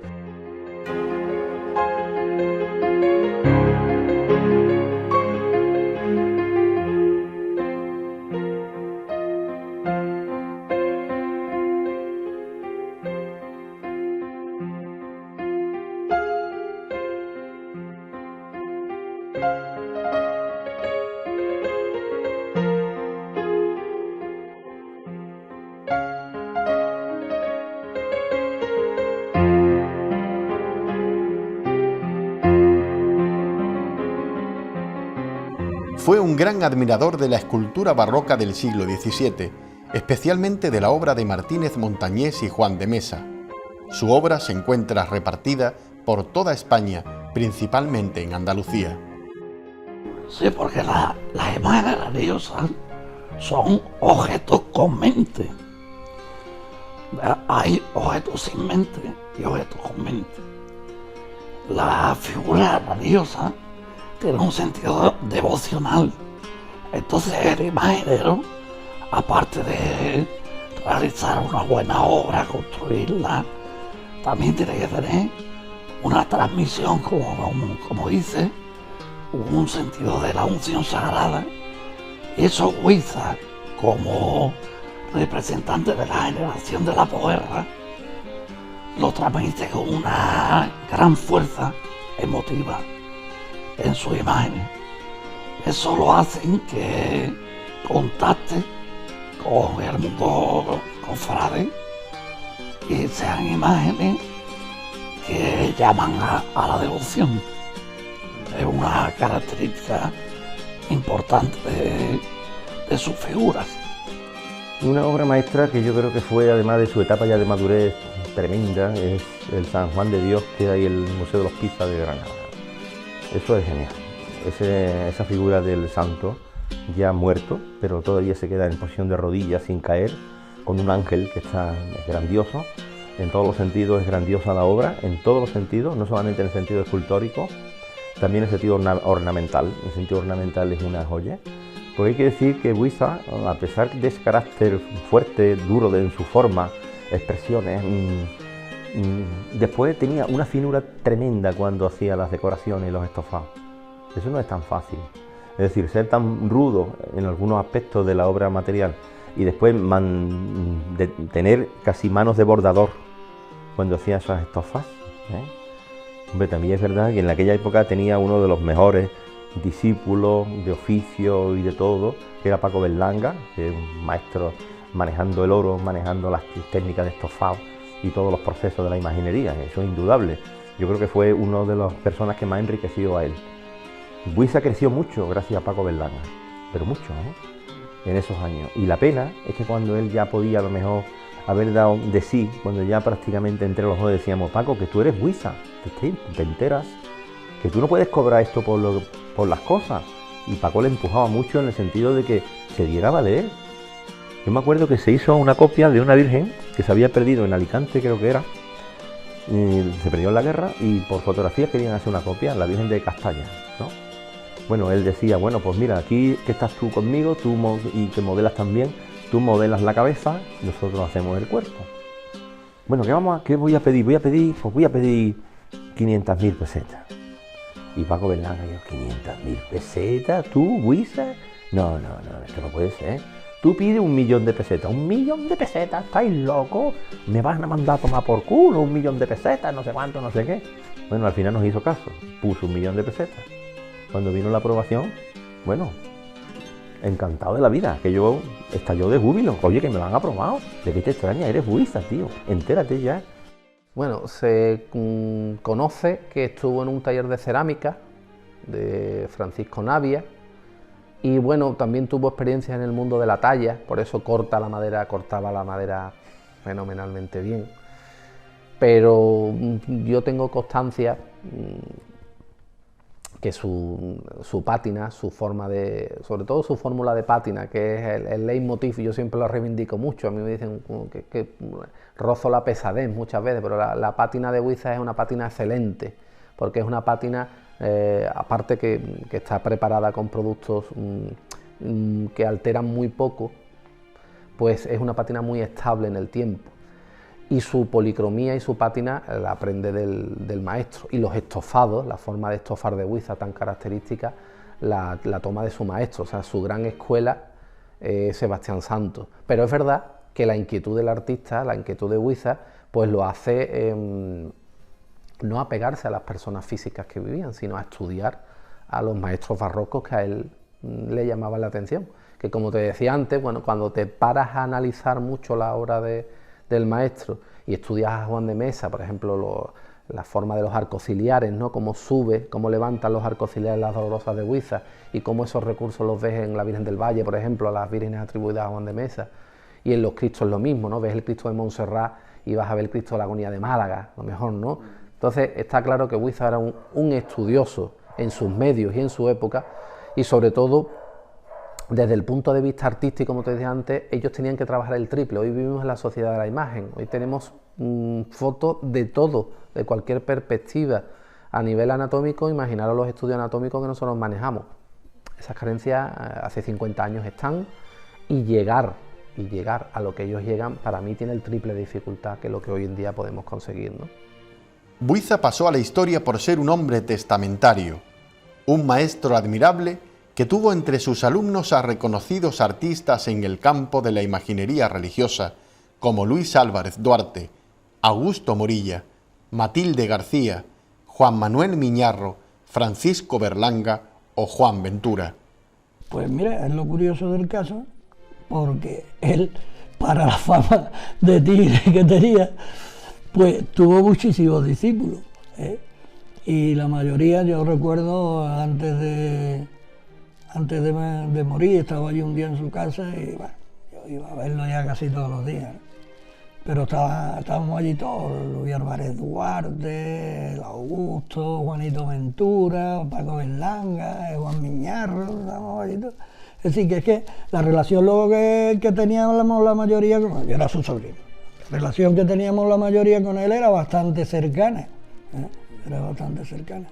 Fue un gran admirador de la escultura barroca del siglo XVII, especialmente de la obra de Martínez Montañés y Juan de Mesa. Su obra se encuentra repartida por toda España, principalmente en Andalucía. Sí, porque las imágenes religiosas son objetos con mente. Hay objetos sin mente y objetos con mente. La figura religiosa tiene un sentido devocional. Entonces el imaginero, aparte de realizar una buena obra, construirla, también tiene que tener una transmisión, como dice, un sentido de la unción sagrada. Y eso Huiza, como representante de la generación de la posguerra, lo transmite con una gran fuerza emotiva en sus imágenes. Eso lo hacen que contacte con el mundo cofrade y sean imágenes que llaman a la devoción. Es una característica importante de sus figuras. Una obra maestra que yo creo que fue, además de su etapa ya de madurez tremenda, es el San Juan de Dios que hay en el Museo de los Pisa de Granada. Eso es genial. Esa figura del santo ya muerto, pero todavía se queda en posición de rodillas sin caer, con un ángel que es grandioso. En todos los sentidos es grandiosa la obra, en todos los sentidos, no solamente en el sentido escultórico, también en el sentido ornamental. En el sentido ornamental es una joya. Porque hay que decir que Huiza, a pesar de ese carácter fuerte, duro en su forma, expresiones, después tenía una finura tremenda cuando hacía las decoraciones y los estofados. Eso no es tan fácil. Es decir, ser tan rudo en algunos aspectos de la obra material y después tener casi manos de bordador cuando hacía esas estofas. Hombre, también es verdad que en aquella época tenía uno de los mejores discípulos de oficio y de todo, que era Paco Berlanga, que es un maestro manejando el oro, manejando las técnicas de estofado y todos los procesos de la imaginería. Eso es indudable. Yo creo que fue una de las personas que más enriqueció a él. Huiza creció mucho gracias a Paco Berlanga, pero mucho, en esos años. Y la pena es que cuando él ya podía a lo mejor haber dado de sí, cuando ya prácticamente entre los dos decíamos, Paco, que tú eres Buiza, que te enteras, que tú no puedes cobrar esto por las cosas. Y Paco le empujaba mucho en el sentido de que se diera a valer. Yo me acuerdo que se hizo una copia de una virgen que se había perdido en Alicante, creo que era, se perdió en la guerra, y por fotografías querían hacer una copia, la Virgen de Castalla, ¿no? Bueno, él decía, bueno, pues mira, aquí que estás tú conmigo, y que modelas también, tú modelas la cabeza, nosotros hacemos el cuerpo. Bueno, ¿qué voy a pedir? Voy a pedir 500.000 pesetas. Y Paco Berlanga, yo, 500.000 pesetas, ¿tú, Buiza? No, esto no puede ser. Tú pides 1.000.000 de pesetas. 1.000.000 de pesetas, ¿estáis locos? Me van a mandar a tomar por culo 1.000.000 de pesetas, no sé cuánto, no sé qué. Bueno, al final nos hizo caso, puso 1.000.000 de pesetas. Cuando vino la aprobación, bueno, encantado de la vida, que yo estalló de júbilo. Oye, que me lo han aprobado. ¿De qué te extraña? Eres Buiza, tío. Entérate ya. Bueno, se conoce que estuvo en un taller de cerámica de Francisco Navia y bueno, también tuvo experiencias en el mundo de la talla, por eso cortaba la madera fenomenalmente bien. Pero yo tengo constancia que su pátina, su forma de, sobre todo su fórmula de pátina, que es el leitmotiv, yo siempre lo reivindico mucho. A mí me dicen que rozo la pesadez muchas veces, pero la pátina de Buiza es una pátina excelente, porque es una pátina, aparte que está preparada con productos que alteran muy poco, pues es una pátina muy estable en el tiempo. Y su policromía y su pátina la aprende del maestro. Y los estofados, la forma de estofar de Buiza tan característica, la toma de su maestro. O sea, su gran escuela es Sebastián Santos. Pero es verdad que la inquietud del artista, la inquietud de Buiza, pues lo hace no apegarse a las personas físicas que vivían, sino a estudiar a los maestros barrocos que a él le llamaban la atención. Que como te decía antes, bueno, cuando te paras a analizar mucho la obra del maestro y estudias a Juan de Mesa, por ejemplo, la forma de los arcos ciliares, ¿no? Cómo sube, cómo levantan los arcos ciliares las Dolorosas de Buiza y cómo esos recursos los ves en la Virgen del Valle, por ejemplo, a las vírgenes atribuidas a Juan de Mesa, y en los Cristos lo mismo, ¿no? Ves el Cristo de Montserrat y vas a ver el Cristo de la Agonía de Málaga, lo mejor, ¿no? Entonces está claro que Buiza era un estudioso en sus medios y en su época, y sobre todo desde el punto de vista artístico, como te decía antes, ellos tenían que trabajar el triple. Hoy vivimos en la sociedad de la imagen, hoy tenemos fotos de todo, de cualquier perspectiva. A nivel anatómico, imaginaros los estudios anatómicos que nosotros manejamos. Esas carencias hace 50 años están, y llegar a lo que ellos llegan, para mí tiene el triple de dificultad que lo que hoy en día podemos conseguir, ¿no? Buiza pasó a la historia por ser un hombre testamentario, un maestro admirable que tuvo entre sus alumnos a reconocidos artistas en el campo de la imaginería religiosa, como Luis Álvarez Duarte, Augusto Morilla, Matilde García, Juan Manuel Miñarro, Francisco Berlanga o Juan Ventura. Pues mira, es lo curioso del caso, porque él, para la fama de tigre que tenía, pues tuvo muchísimos discípulos, ¿eh? Y la mayoría, yo recuerdo, antes de morir, estaba allí un día en su casa y bueno, yo iba a verlo ya casi todos los días, ¿no? Pero estábamos allí todos, Luis Álvarez Duarte, el Augusto, Juanito Ventura, Paco Berlanga, Juan Miñarro, estábamos allí todos. Es decir, que es que la relación luego que teníamos la mayoría con él, yo era su sobrino, la relación que teníamos la mayoría con él era bastante cercana, ¿eh? Era bastante cercana.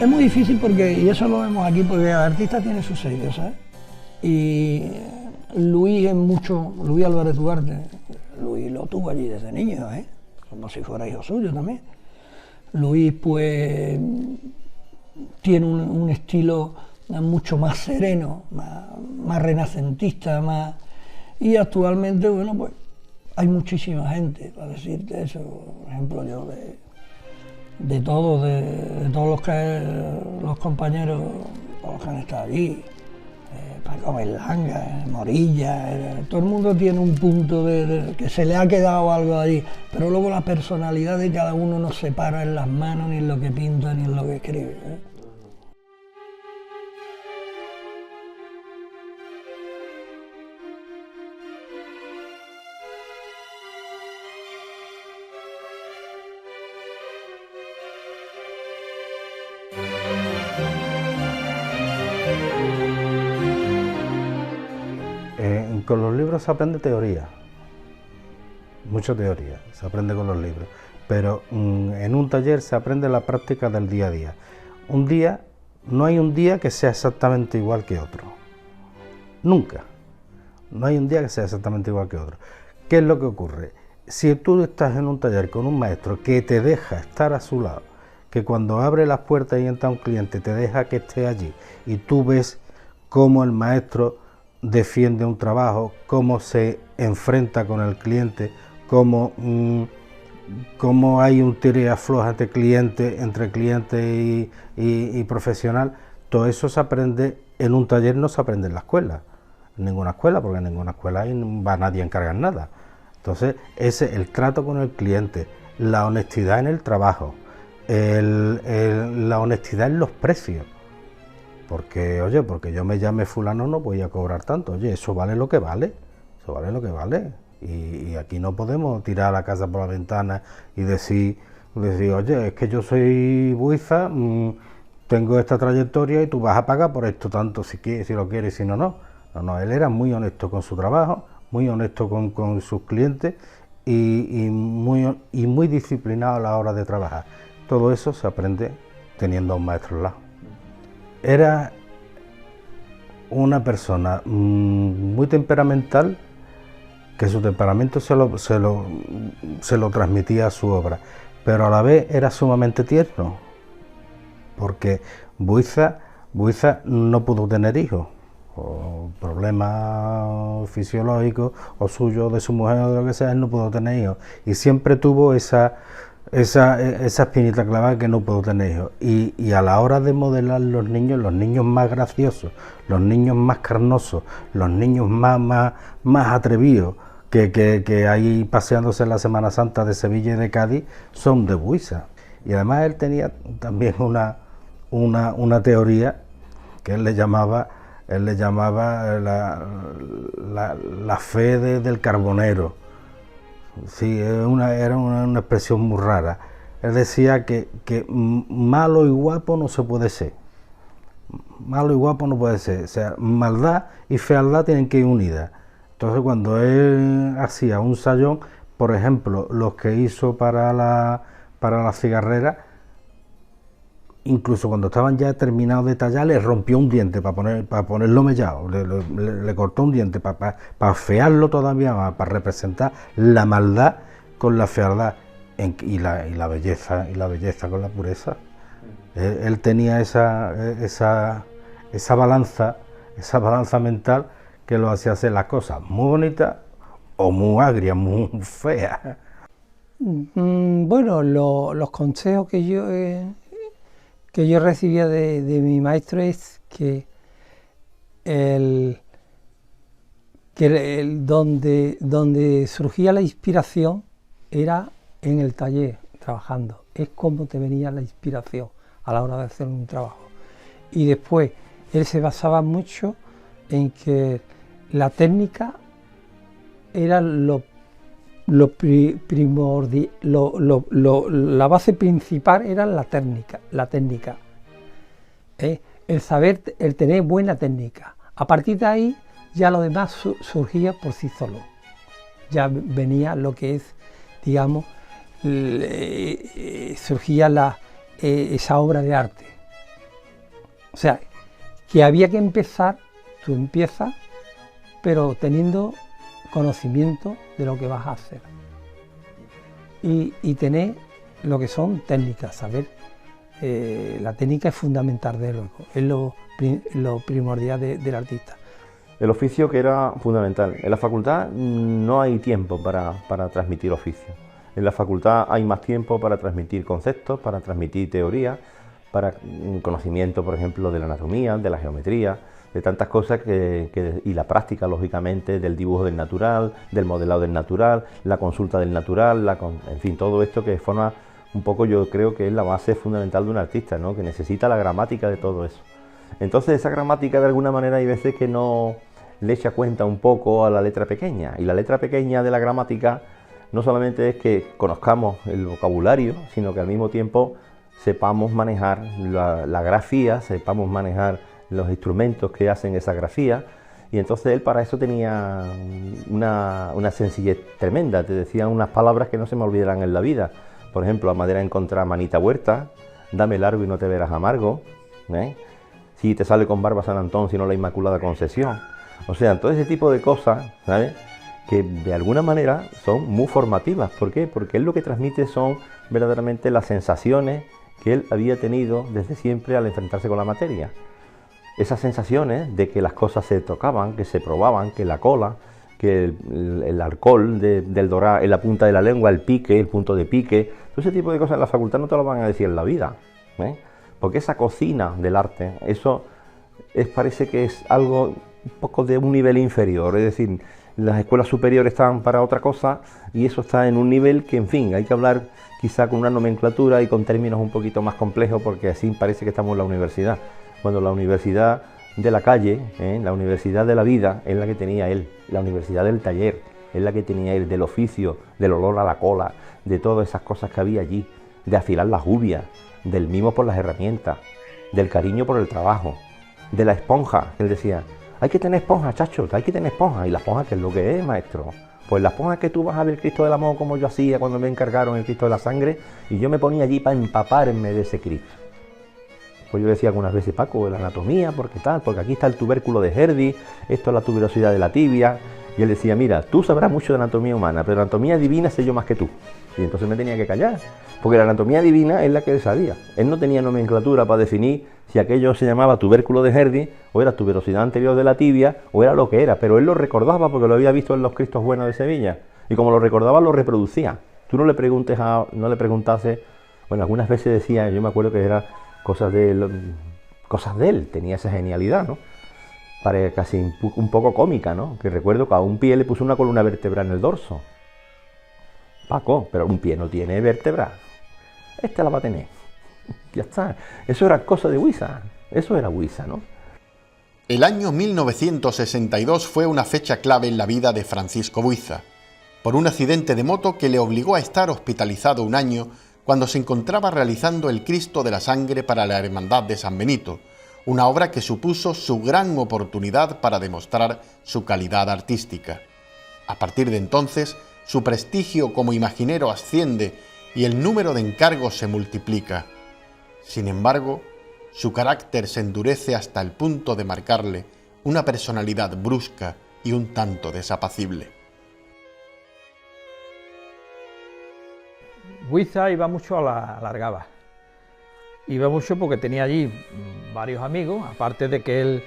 Es muy difícil porque, y eso lo vemos aquí, porque el artista tiene su sello, ¿sabes? Y Luis es mucho, Luis Álvarez Duarte, Luis lo tuvo allí desde niño, como si fuera hijo suyo también. Luis pues tiene un estilo mucho más sereno, más renacentista, y actualmente, bueno, pues hay muchísima gente, para decirte eso, por ejemplo, yo de todos los compañeros, todos los que han estado allí, Paco Berlanga, Morilla, todo el mundo tiene un punto que se le ha quedado algo allí, pero luego la personalidad de cada uno no se para en las manos, ni en lo que pinta, ni en lo que escribe. Con los libros se aprende teoría, mucha teoría, se aprende con los libros, pero en un taller se aprende la práctica del día a día. No hay un día que sea exactamente igual que otro, nunca, no hay un día que sea exactamente igual que otro. ¿Qué es lo que ocurre? Si tú estás en un taller con un maestro que te deja estar a su lado, que cuando abre las puertas y entra un cliente te deja que esté allí, y tú ves cómo el maestro defiende un trabajo, cómo se enfrenta con el cliente, cómo hay un tira y afloja entre cliente y profesional. Todo eso se aprende en un taller, no se aprende en la escuela, en ninguna escuela, porque en ninguna escuela va nadie a encargar nada. Entonces, el trato con el cliente, la honestidad en el trabajo, la honestidad en los precios. Porque yo me llame fulano no voy a cobrar tanto, oye, eso vale lo que vale, y aquí no podemos tirar la casa por la ventana y decir, oye, es que yo soy Buiza, tengo esta trayectoria y tú vas a pagar por esto tanto, si lo quieres, si no, no. No, él era muy honesto con su trabajo, muy honesto con sus clientes y muy disciplinado a la hora de trabajar. Todo eso se aprende teniendo a un maestro al lado. Era una persona muy temperamental, que su temperamento se lo transmitía a su obra, pero a la vez era sumamente tierno, porque Buiza no pudo tener hijos, o problemas fisiológicos, o suyo, de su mujer, o de lo que sea, él no pudo tener hijos, y siempre tuvo esa espinita clavada que no puedo tener hijos. Y a la hora de modelar los niños más graciosos, los niños más carnosos, los niños más atrevidos que hay paseándose en la Semana Santa de Sevilla y de Cádiz, son de Buiza. Y además él tenía también una teoría que él le llamaba la fe del carbonero. Sí, era una expresión muy rara. Él decía que malo y guapo no se puede ser. Malo y guapo no puede ser. O sea, maldad y fealdad tienen que ir unidas. Entonces, cuando él hacía un sayón, por ejemplo, los que hizo para la cigarrera, incluso cuando estaban ya terminados de tallar, le rompió un diente para ponerlo mellado, le cortó un diente para afearlo todavía más, para representar la maldad con la fealdad y la belleza con la pureza. Él tenía esa balanza mental que lo hacía hacer las cosas muy bonitas o muy agrias, muy feas. Bueno, los consejos que yo recibía de mi maestro es que donde surgía la inspiración era en el taller, trabajando. Es como te venía la inspiración a la hora de hacer un trabajo. Y después, él se basaba mucho en que la técnica era la base principal era la técnica. El saber, el tener buena técnica. A partir de ahí ya lo demás surgía por sí solo. Ya venía lo que es, digamos, surgía esa obra de arte. O sea, que había que empezar, tú empiezas pero teniendo conocimiento de lo que vas a hacer. Y tener lo que son técnicas, saber. La técnica es fundamental, de luego, es lo primordial del artista. El oficio que era fundamental. En la facultad no hay tiempo para transmitir oficio. En la facultad hay más tiempo para transmitir conceptos, para transmitir teoría, para conocimiento, por ejemplo, de la anatomía, de la geometría, de tantas cosas y la práctica, lógicamente, del dibujo del natural, del modelado del natural, la consulta del natural, en fin, todo esto que forma un poco, yo creo que es la base fundamental de un artista, ¿no? Que necesita la gramática de todo eso. Entonces esa gramática de alguna manera hay veces que no le echa cuenta un poco a la letra pequeña, y la letra pequeña de la gramática no solamente es que conozcamos el vocabulario, sino que al mismo tiempo sepamos manejar la grafía, sepamos manejar los instrumentos que hacen esa grafía, y entonces él para eso tenía una sencillez tremenda. Te decía unas palabras que no se me olvidarán en la vida. Por ejemplo, a manera de encontrar manita huerta, dame largo y no te verás amargo, si te sale con barba San Antón, sino la Inmaculada Concesión. O sea, todo ese tipo de cosas, ¿sabes?, que de alguna manera son muy formativas. ¿Por qué? Porque él lo que transmite son verdaderamente las sensaciones que él había tenido desde siempre al enfrentarse con la materia. Esas sensaciones de que las cosas se tocaban, que se probaban, que la cola, que el alcohol del dorar en la punta de la lengua, el pique, el punto de pique, todo ese tipo de cosas en la facultad no te lo van a decir en la vida, porque esa cocina del arte, eso parece que es algo un poco de un nivel inferior, es decir, las escuelas superiores están para otra cosa y eso está en un nivel que, en fin, hay que hablar quizá con una nomenclatura y con términos un poquito más complejos, porque así parece que estamos en la universidad, cuando la universidad de la calle, la universidad de la vida es la que tenía él, la universidad del taller es la que tenía él, del oficio, del olor a la cola, de todas esas cosas que había allí, de afilar las uvias, del mimo por las herramientas, del cariño por el trabajo, de la esponja, que él decía, hay que tener esponja, chacho, hay que tener esponja. ¿Y la esponja qué es lo que es, maestro? Pues la esponja es que tú vas a ver el Cristo del Amor, como yo hacía cuando me encargaron el Cristo de la Sangre, y yo me ponía allí para empaparme de ese Cristo. Pues yo decía algunas veces, Paco, la anatomía, porque aquí está el tubérculo de Herdy, esto es la tuberosidad de la tibia, y él decía, mira, tú sabrás mucho de anatomía humana, pero anatomía divina sé yo más que tú. Y entonces me tenía que callar, porque la anatomía divina es la que él sabía. Él no tenía nomenclatura para definir si aquello se llamaba tubérculo de Herdy, o era tuberosidad anterior de la tibia, o era lo que era, pero él lo recordaba porque lo había visto en los Cristos Buenos de Sevilla, y como lo recordaba, lo reproducía. Tú no le preguntase, bueno, algunas veces decía, yo me acuerdo que era cosas de él, tenía esa genialidad, ¿no? Para casi un poco cómica, ¿no? Que recuerdo que a un pie le puso una columna vertebral en el dorso. Paco, pero un pie no tiene vértebra. Esta la va a tener. Ya está. Eso era cosa de Huiza. Eso era Huiza, ¿no? El año 1962 fue una fecha clave en la vida de Francisco Buiza, por un accidente de moto que le obligó a estar hospitalizado un año cuando se encontraba realizando el Cristo de la Sangre para la Hermandad de San Benito, una obra que supuso su gran oportunidad para demostrar su calidad artística. A partir de entonces, su prestigio como imaginero asciende y el número de encargos se multiplica. Sin embargo, su carácter se endurece hasta el punto de marcarle una personalidad brusca y un tanto desapacible. Buiza iba mucho a la Largaba. Iba mucho porque tenía allí varios amigos, aparte de que él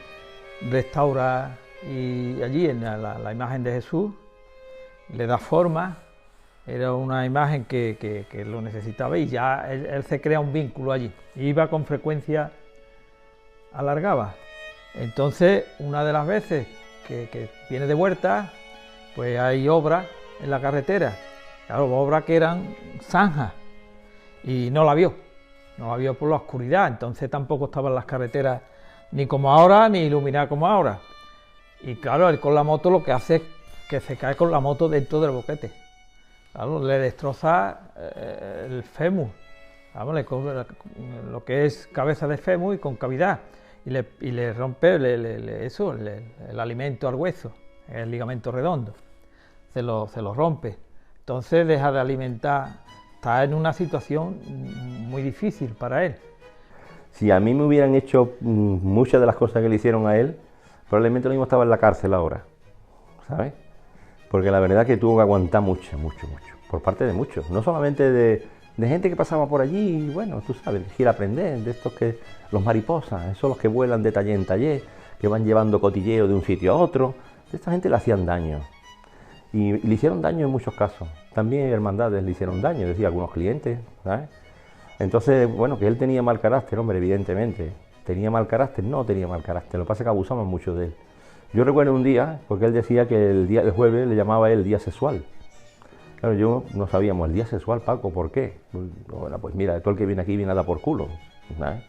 restaura y allí en la imagen de Jesús, le da forma, era una imagen que lo necesitaba y ya él se crea un vínculo allí. Iba con frecuencia a Largaba. Entonces, una de las veces que viene de vuelta, pues hay obras en la carretera, claro, obras que eran zanjas, y no la vio por la oscuridad, entonces tampoco estaban las carreteras ni como ahora, ni iluminadas como ahora. Y claro, él con la moto lo que hace es que se cae con la moto dentro del boquete. Claro, le destroza el fémur, lo que es cabeza de fémur y concavidad, y le rompe el alimento al hueso, el ligamento redondo, se lo rompe. Entonces deja de alimentar. Está en una situación muy difícil para él. Si a mí me hubieran hecho muchas de las cosas que le hicieron a él, probablemente lo mismo estaba en la cárcel ahora. ¿sabes? Porque la verdad que tuvo que aguantar mucho, por parte de muchos, no solamente de gente que pasaba por allí, y bueno, tú sabes, quiere aprender, de estos que, los mariposas, esos los que vuelan de taller en taller, que van llevando cotilleo de un sitio a otro, de esta gente le hacían daño, y le hicieron daño en muchos casos, también hermandades le hicieron daño, decía algunos clientes, ¿sabes? Entonces, bueno, que él tenía mal carácter, hombre, evidentemente, tenía mal carácter, no tenía mal carácter, lo que pasa es que abusaban mucho de él. Yo recuerdo un día, porque él decía que el jueves le llamaba él el día sexual. Claro, yo no sabíamos, el día sexual, Paco, ¿por qué? Bueno, pues mira, todo el que viene aquí viene a dar por culo, ¿sabes?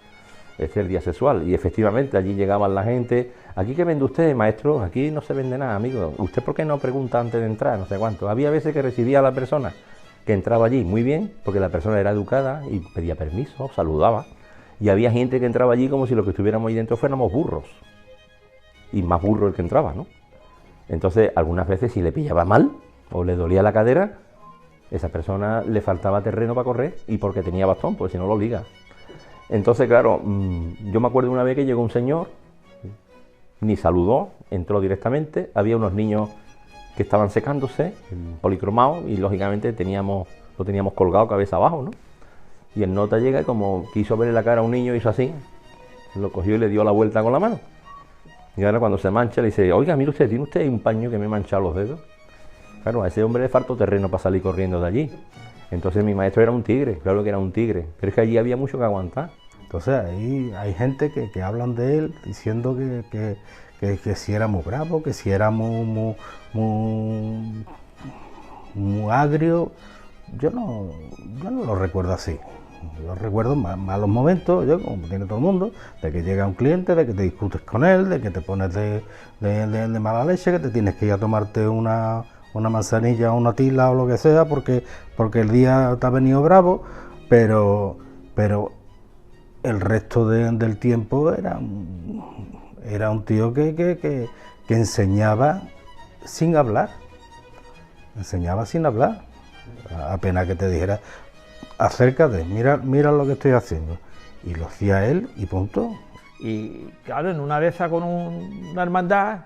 Este es el día sexual. Y efectivamente, allí llegaban la gente. ¿Aquí qué vende usted, maestro? Aquí no se vende nada, amigo. ¿Usted por qué no pregunta antes de entrar? No sé cuánto. Había veces que recibía a la persona que entraba allí muy bien, porque la persona era educada y pedía permiso, saludaba. Y había gente que entraba allí como si los que estuviéramos allí dentro fuéramos burros. Y más burro el que entraba, ¿no? Entonces, algunas veces si le pillaba mal o le dolía la cadera, esa persona le faltaba terreno para correr y porque tenía bastón, pues si no lo liga. Entonces, claro, yo me acuerdo una vez que llegó un señor, ni saludó, entró directamente, había unos niños que estaban secándose, policromados, y lógicamente lo teníamos colgado cabeza abajo, ¿no? Y el nota llega y como quiso verle la cara a un niño, hizo así, lo cogió y le dio la vuelta con la mano. Y ahora cuando se mancha le dice, oiga, mire usted, ¿tiene usted un paño que me he manchado los dedos? Claro, a ese hombre le faltó terreno para salir corriendo de allí. Entonces mi maestro era un tigre, claro que era un tigre, pero es que allí había mucho que aguantar. Entonces ahí hay gente que hablan de él diciendo que si era muy bravo, que si era muy agrio. Yo no lo recuerdo así. Yo recuerdo malos momentos, yo como tiene todo el mundo, de que llega un cliente, de que te discutes con él, de que te pones de mala leche, que te tienes que ir a tomarte una manzanilla o una tila o lo que sea, porque el día te ha venido bravo, pero el resto del tiempo era un tío que enseñaba sin hablar, apenas que te dijera, acércate, mira lo que estoy haciendo, y lo hacía él y punto. Y claro, en una de esas con una hermandad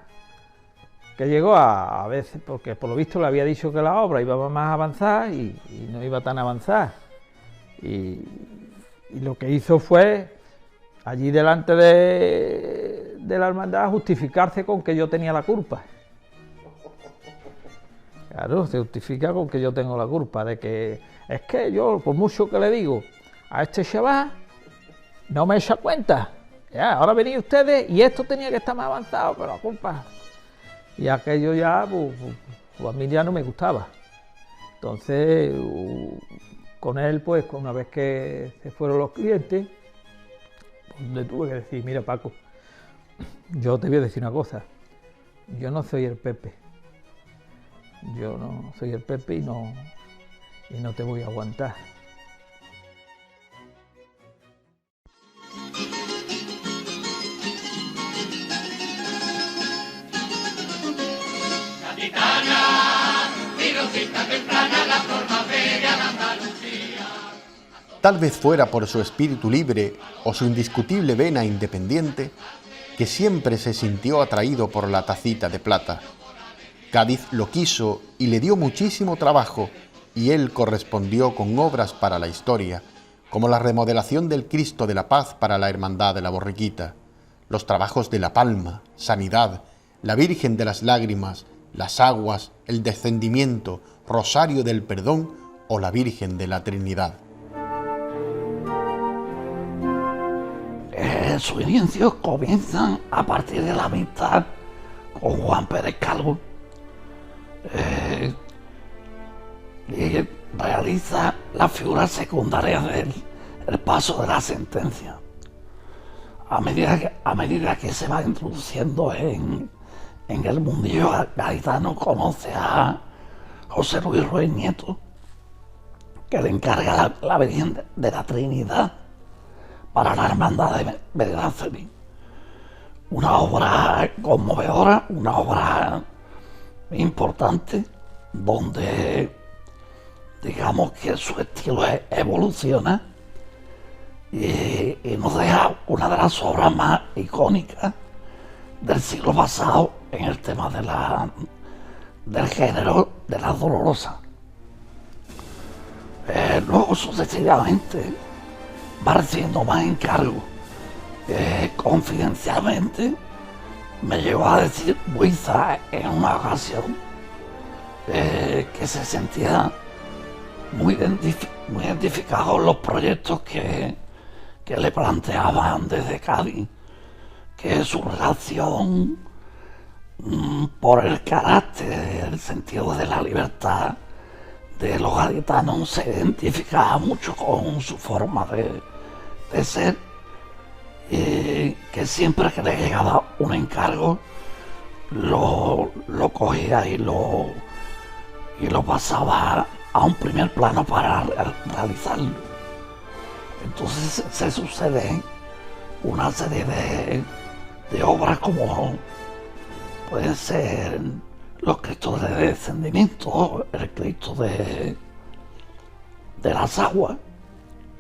que llegó a veces, porque por lo visto le había dicho que la obra iba más avanzada y no iba tan avanzada, y lo que hizo fue allí delante de la hermandad justificarse con que yo tenía la culpa. Claro, se justifica con que yo tengo la culpa, de que es que yo, por mucho que le digo a este chaval, no me echa cuenta. Ya, ahora venís ustedes y esto tenía que estar más avanzado, pero la culpa. Y aquello ya, pues a mí ya no me gustaba. Entonces, con él, pues, una vez que se fueron los clientes, pues, le tuve que decir, mira Paco, yo te voy a decir una cosa, yo no soy el Pepe. Yo no soy el Pepe y no te voy a aguantar. Tal vez fuera por su espíritu libre o su indiscutible vena independiente, que siempre se sintió atraído por la tacita de plata. Cádiz lo quiso y le dio muchísimo trabajo, y él correspondió con obras para la historia, como la remodelación del Cristo de la Paz para la Hermandad de la Borriquita, los trabajos de la Palma, Sanidad, la Virgen de las Lágrimas, las Aguas, el Descendimiento, Rosario del Perdón o la Virgen de la Trinidad. Sus inicios comienzan a partir de la amistad con Juan Pérez Calvo. Y realiza la figura secundaria del paso de la sentencia. A medida que se va introduciendo en el mundillo gaditano, conoce a José Luis Ruiz Nieto, que le encarga la Virgen de la Trinidad para la Hermandad de Medinaceli. Una obra conmovedora, una obra importante, donde digamos que su estilo evoluciona y nos deja una de las obras más icónicas del siglo pasado en el tema del género de las dolorosas. Luego sucesivamente va recibiendo más encargos. Confidencialmente me llegó a decir Buiza en una ocasión que se sentía muy identificado con los proyectos que le planteaban desde Cádiz, que su relación por el carácter, el sentido de la libertad de los gaditanos se identificaba mucho con su forma de ser, y que siempre que le llegaba un encargo lo cogía y lo pasaba a un primer plano para realizarlo. Entonces se suceden una serie de obras como pueden ser los Cristos de Descendimiento, el Cristo de las Aguas,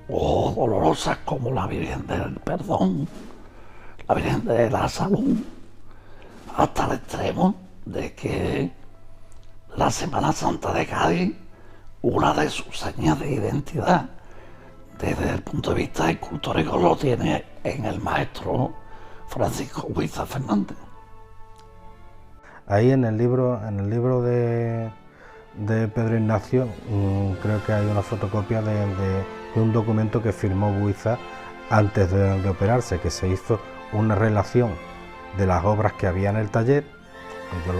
o dolorosas como la Virgen del Perdón, la Virgen de la Salud, hasta el extremo de que la Semana Santa de Cádiz, una de sus señas de identidad desde el punto de vista escultórico, lo tiene en el maestro Francisco Buiza Fernández. Ahí en el libro de Pedro Ignacio, creo que hay una fotocopia de un documento que firmó Buiza antes de operarse, que se hizo una relación de las obras que había en el taller. Yo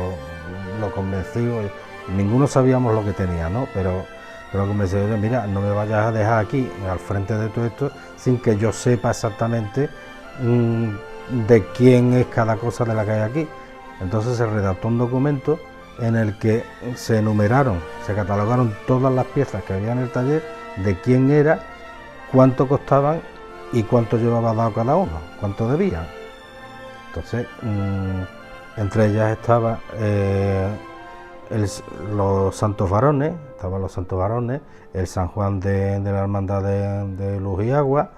lo convencí, ninguno sabíamos lo que tenía, ¿no? Pero convencí, mira, no me vayas a dejar aquí al frente de todo esto sin que yo sepa exactamente de quién es cada cosa de la que hay aquí. Entonces se redactó un documento en el que se enumeraron, se catalogaron todas las piezas que había en el taller, de quién era, cuánto costaban y cuánto llevaba dado cada uno, cuánto debían. Entonces, entre ellas estaba los santos varones, el San Juan de la Hermandad de Luz y Agua,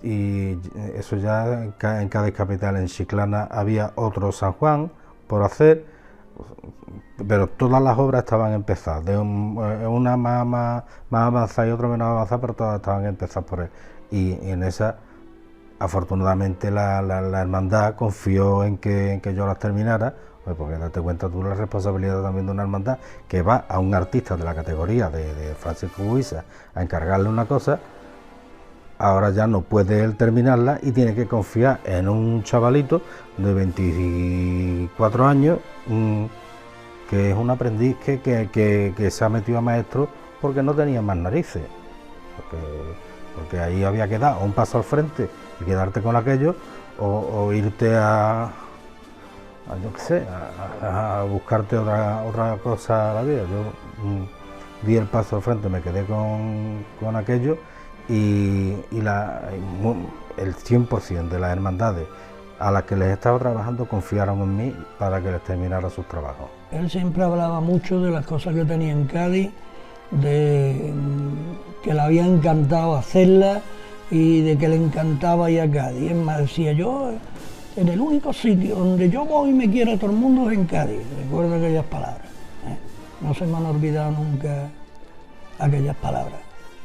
y eso ya en Cádiz capital. En Chiclana había otro San Juan por hacer, pero todas las obras estaban empezadas, una más avanzada y otra menos avanzada, pero todas estaban empezadas por él. Y en esa, afortunadamente, la hermandad confió en que yo las terminara, porque date cuenta tú la responsabilidad también de una hermandad que va a un artista de la categoría de Francisco Buiza a encargarle una cosa. Ahora ya no puede él terminarla y tiene que confiar en un chavalito de 24 años que es un aprendiz que se ha metido a maestro porque no tenía más narices, porque ahí había que dar un paso al frente y quedarte con aquello o irte a yo qué sé, a buscarte otra cosa a la vida. Yo di el paso al frente, me quedé con aquello. Y el 100% de las hermandades a las que les estaba trabajando confiaron en mí para que les terminara sus trabajos. Él siempre hablaba mucho de las cosas que tenía en Cádiz, de que le había encantado hacerlas y de que le encantaba ir a Cádiz. Es más, decía yo, en el único sitio donde yo voy y me quiere todo el mundo es en Cádiz. Recuerdo aquellas palabras, no se me han olvidado nunca aquellas palabras.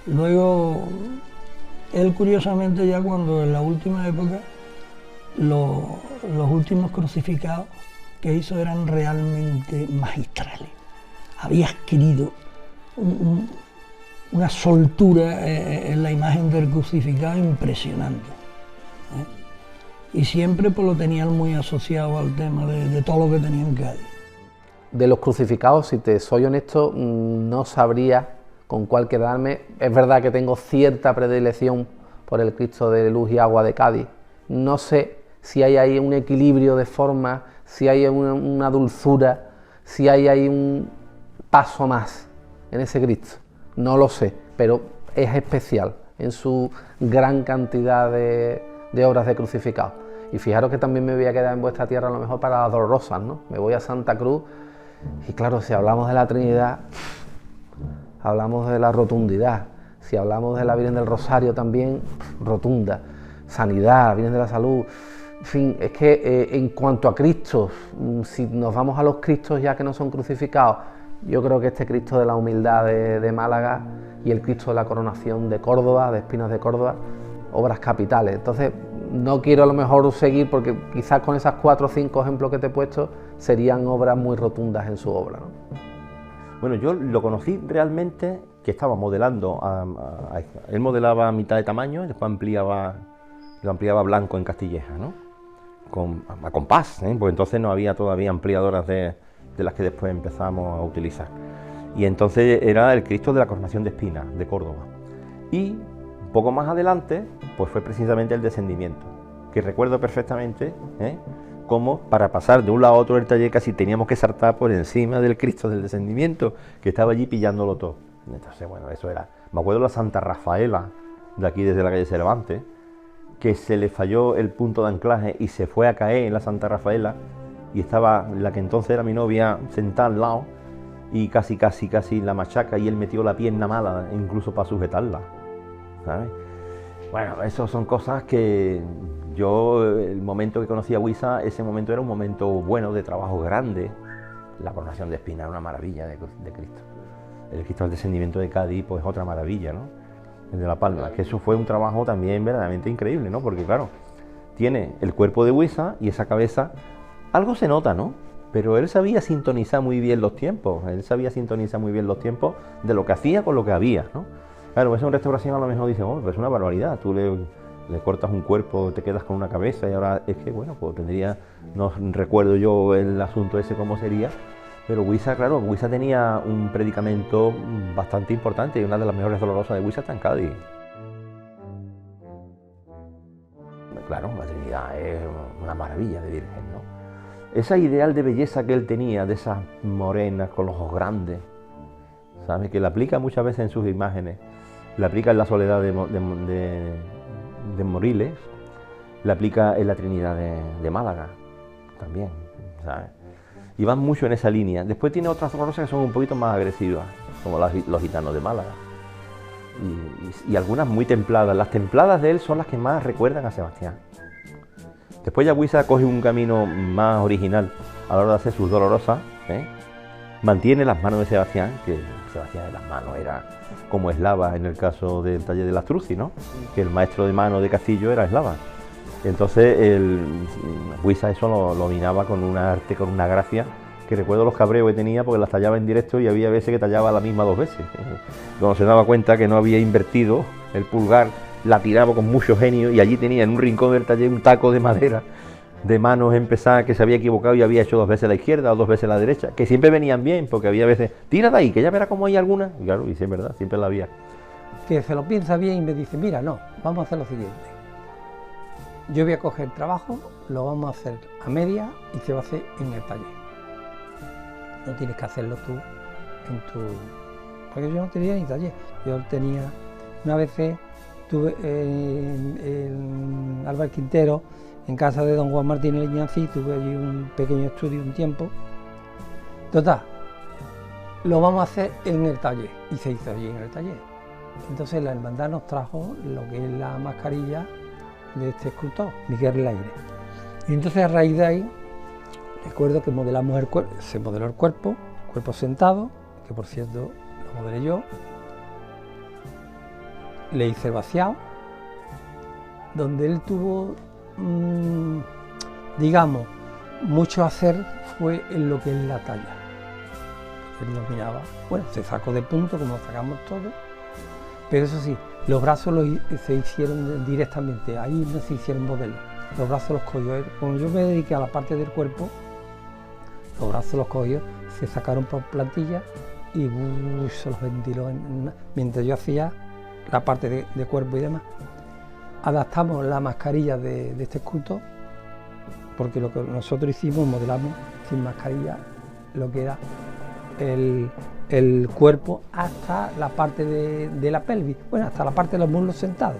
Luego, él curiosamente ya cuando en la última época, los últimos crucificados que hizo eran realmente magistrales. Había adquirido una soltura en la imagen del crucificado impresionante. Y siempre pues lo tenían muy asociado al tema de todo lo que tenía en Cádiz. De los crucificados, si te soy honesto, no sabría con cuál quedarme. Es verdad que tengo cierta predilección por el Cristo de Luz y Agua de Cádiz. No sé si hay ahí un equilibrio de forma, si hay una dulzura, si hay ahí un paso más en ese Cristo. No lo sé, pero es especial en su gran cantidad de obras de crucificados. Y fijaros que también me voy a quedar en vuestra tierra a lo mejor para las dolorosas, ¿no? Me voy a Santa Cruz y claro, si hablamos de la Trinidad, hablamos de la rotundidad. Si hablamos de la Virgen del Rosario también, rotunda. Sanidad, Virgen de la Salud, En fin, es que en cuanto a Cristos, si nos vamos a los Cristos ya que no son crucificados, yo creo que este Cristo de la Humildad de Málaga y el Cristo de la Coronación de Córdoba, de Espinas de Córdoba, obras capitales. Entonces, no quiero a lo mejor seguir porque quizás con esas 4 o 5 ejemplos que te he puesto serían obras muy rotundas en su obra, ¿no? Bueno, yo lo conocí realmente que estaba modelando, él modelaba a mitad de tamaño y después lo ampliaba blanco en Castilleja, ¿no? A compás, porque entonces no había todavía ampliadoras de las que después empezamos a utilizar. Y entonces era el Cristo de la Coronación de Espinas, de Córdoba. Y un poco más adelante, pues fue precisamente el Descendimiento, que recuerdo perfectamente, cómo para pasar de un lado a otro del taller casi teníamos que saltar por encima del Cristo del Descendimiento, que estaba allí pillándolo todo. Entonces, bueno, eso era. Me acuerdo de la Santa Rafaela, de aquí desde la calle Cervantes, que se le falló el punto de anclaje y se fue a caer en la Santa Rafaela, y estaba la que entonces era mi novia sentada al lado, y casi la machaca, y él metió la pierna mala, incluso para sujetarla, ¿sabes? Bueno, eso son cosas que yo, el momento que conocí a Huiza, ese momento era un momento bueno, de trabajo grande. La Coronación de Espinas era una maravilla de Cristo. El Cristo del Descendimiento de Cádiz, pues otra maravilla, ¿no? El de La Palma, que eso fue un trabajo también verdaderamente increíble, ¿no? Porque claro, tiene el cuerpo de Huiza y esa cabeza, algo se nota, ¿no? Pero él sabía sintonizar muy bien los tiempos, de lo que hacía con lo que había, ¿no? Claro, esa restauración a lo mejor dice, oh, pues es una barbaridad, tú le cortas un cuerpo, te quedas con una cabeza y ahora es que, bueno, pues tendría, no recuerdo yo el asunto ese cómo sería, pero Huiza, claro, Huiza tenía un predicamento bastante importante y una de las mejores dolorosas de Huiza está en Cádiz. Claro, la Trinidad es una maravilla de Virgen, ¿no? Esa ideal de belleza que él tenía, de esas morenas con los ojos grandes, ¿sabes? Que la aplica muchas veces en sus imágenes, la aplica en la Soledad de Moriles, la aplica en la Trinidad de Málaga también, ¿sabes? Y van mucho en esa línea. Después tiene otras dolorosas que son un poquito más agresivas, como los gitanos de Málaga, y algunas muy templadas. Las templadas de él son las que más recuerdan a Sebastián. Después ya Huiza coge un camino más original a la hora de hacer sus dolorosas, mantiene las manos de Sebastián, que Sebastián de las manos era como eslava en el caso del taller de Lastruzzi, ¿no? Que el maestro de mano de Castillo era eslava. Entonces Huiza eso lo dominaba con un arte, con una gracia, que recuerdo los cabreos que tenía porque las tallaba en directo y había veces que tallaba la misma 2 veces. Cuando se daba cuenta que no había invertido el pulgar, la tiraba con mucho genio y allí tenía en un rincón del taller un taco de madera de manos empezar que se había equivocado y había hecho 2 veces la izquierda o 2 veces la derecha, que siempre venían bien, porque había veces, tira de ahí, que ya verá cómo hay alguna, y claro, y sí, es verdad, siempre la había. Que se lo piensa bien y me dice, mira, no, vamos a hacer lo siguiente. Yo voy a coger el trabajo, lo vamos a hacer a media y se va a hacer en el taller. No tienes que hacerlo tú en tu... Porque yo no tenía ni taller, yo tenía, una vez tuve en Álvaro Quintero, en casa de don Juan Martín Leñancí, tuve allí un pequeño estudio un tiempo. Total, lo vamos a hacer en el taller, y se hizo allí en el taller. Entonces la hermandad nos trajo lo que es la mascarilla de este escultor, Miguel Laire. Y entonces a raíz de ahí, recuerdo que modelamos el cuerpo, se modeló el cuerpo sentado, que por cierto lo modelé yo, le hice el vaciado, donde él tuvo, digamos, mucho hacer fue en lo que es la talla. Él dominaba, bueno, se sacó de punto como sacamos todos, pero eso sí, los brazos se hicieron directamente, ahí no se hicieron modelos, los brazos los cogió él. Como yo me dediqué a la parte del cuerpo, los brazos los cogió, se sacaron por plantilla y se los ventiló mientras yo hacía la parte de cuerpo y demás. Adaptamos la mascarilla de este escultor, porque lo que nosotros hicimos, modelamos sin mascarilla lo que era el cuerpo hasta la parte de la pelvis, bueno, hasta la parte de los muslos sentados.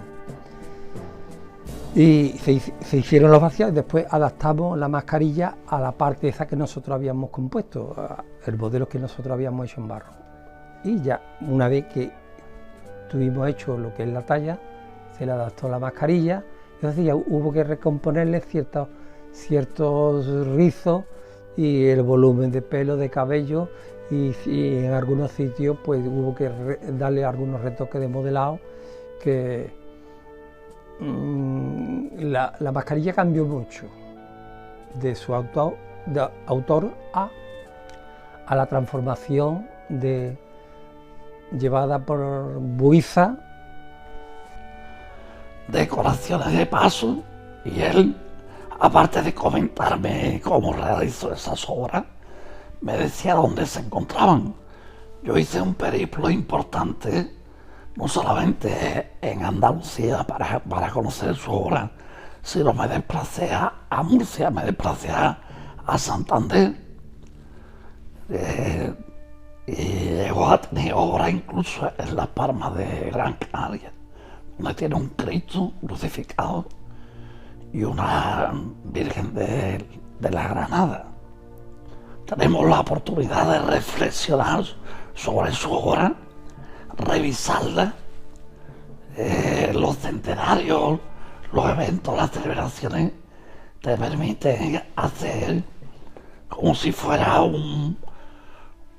Y se hicieron los vaciados y después adaptamos la mascarilla a la parte esa que nosotros habíamos compuesto, el modelo que nosotros habíamos hecho en barro. Y ya, una vez que tuvimos hecho lo que es la talla, se le adaptó la mascarilla, Entonces ya hubo que recomponerle ciertos rizos y el volumen de pelo, de cabello, y en algunos sitios pues hubo que darle algunos retoques de modelado que la mascarilla cambió mucho de su autor a la transformación llevada por Buiza. Decoraciones de paso, y él, aparte de comentarme cómo realizó esas obras, me decía dónde se encontraban. Yo hice un periplo importante, no solamente en Andalucía para conocer su obra, sino me desplacé a Murcia, me desplacé a Santander, y llegó a tener obras incluso en Las Palmas de Gran Canaria, donde tiene un Cristo crucificado y una Virgen de la Granada. Tenemos la oportunidad de reflexionar sobre su obra, revisarla, los centenarios, los eventos, las celebraciones, te permiten hacer como si fuera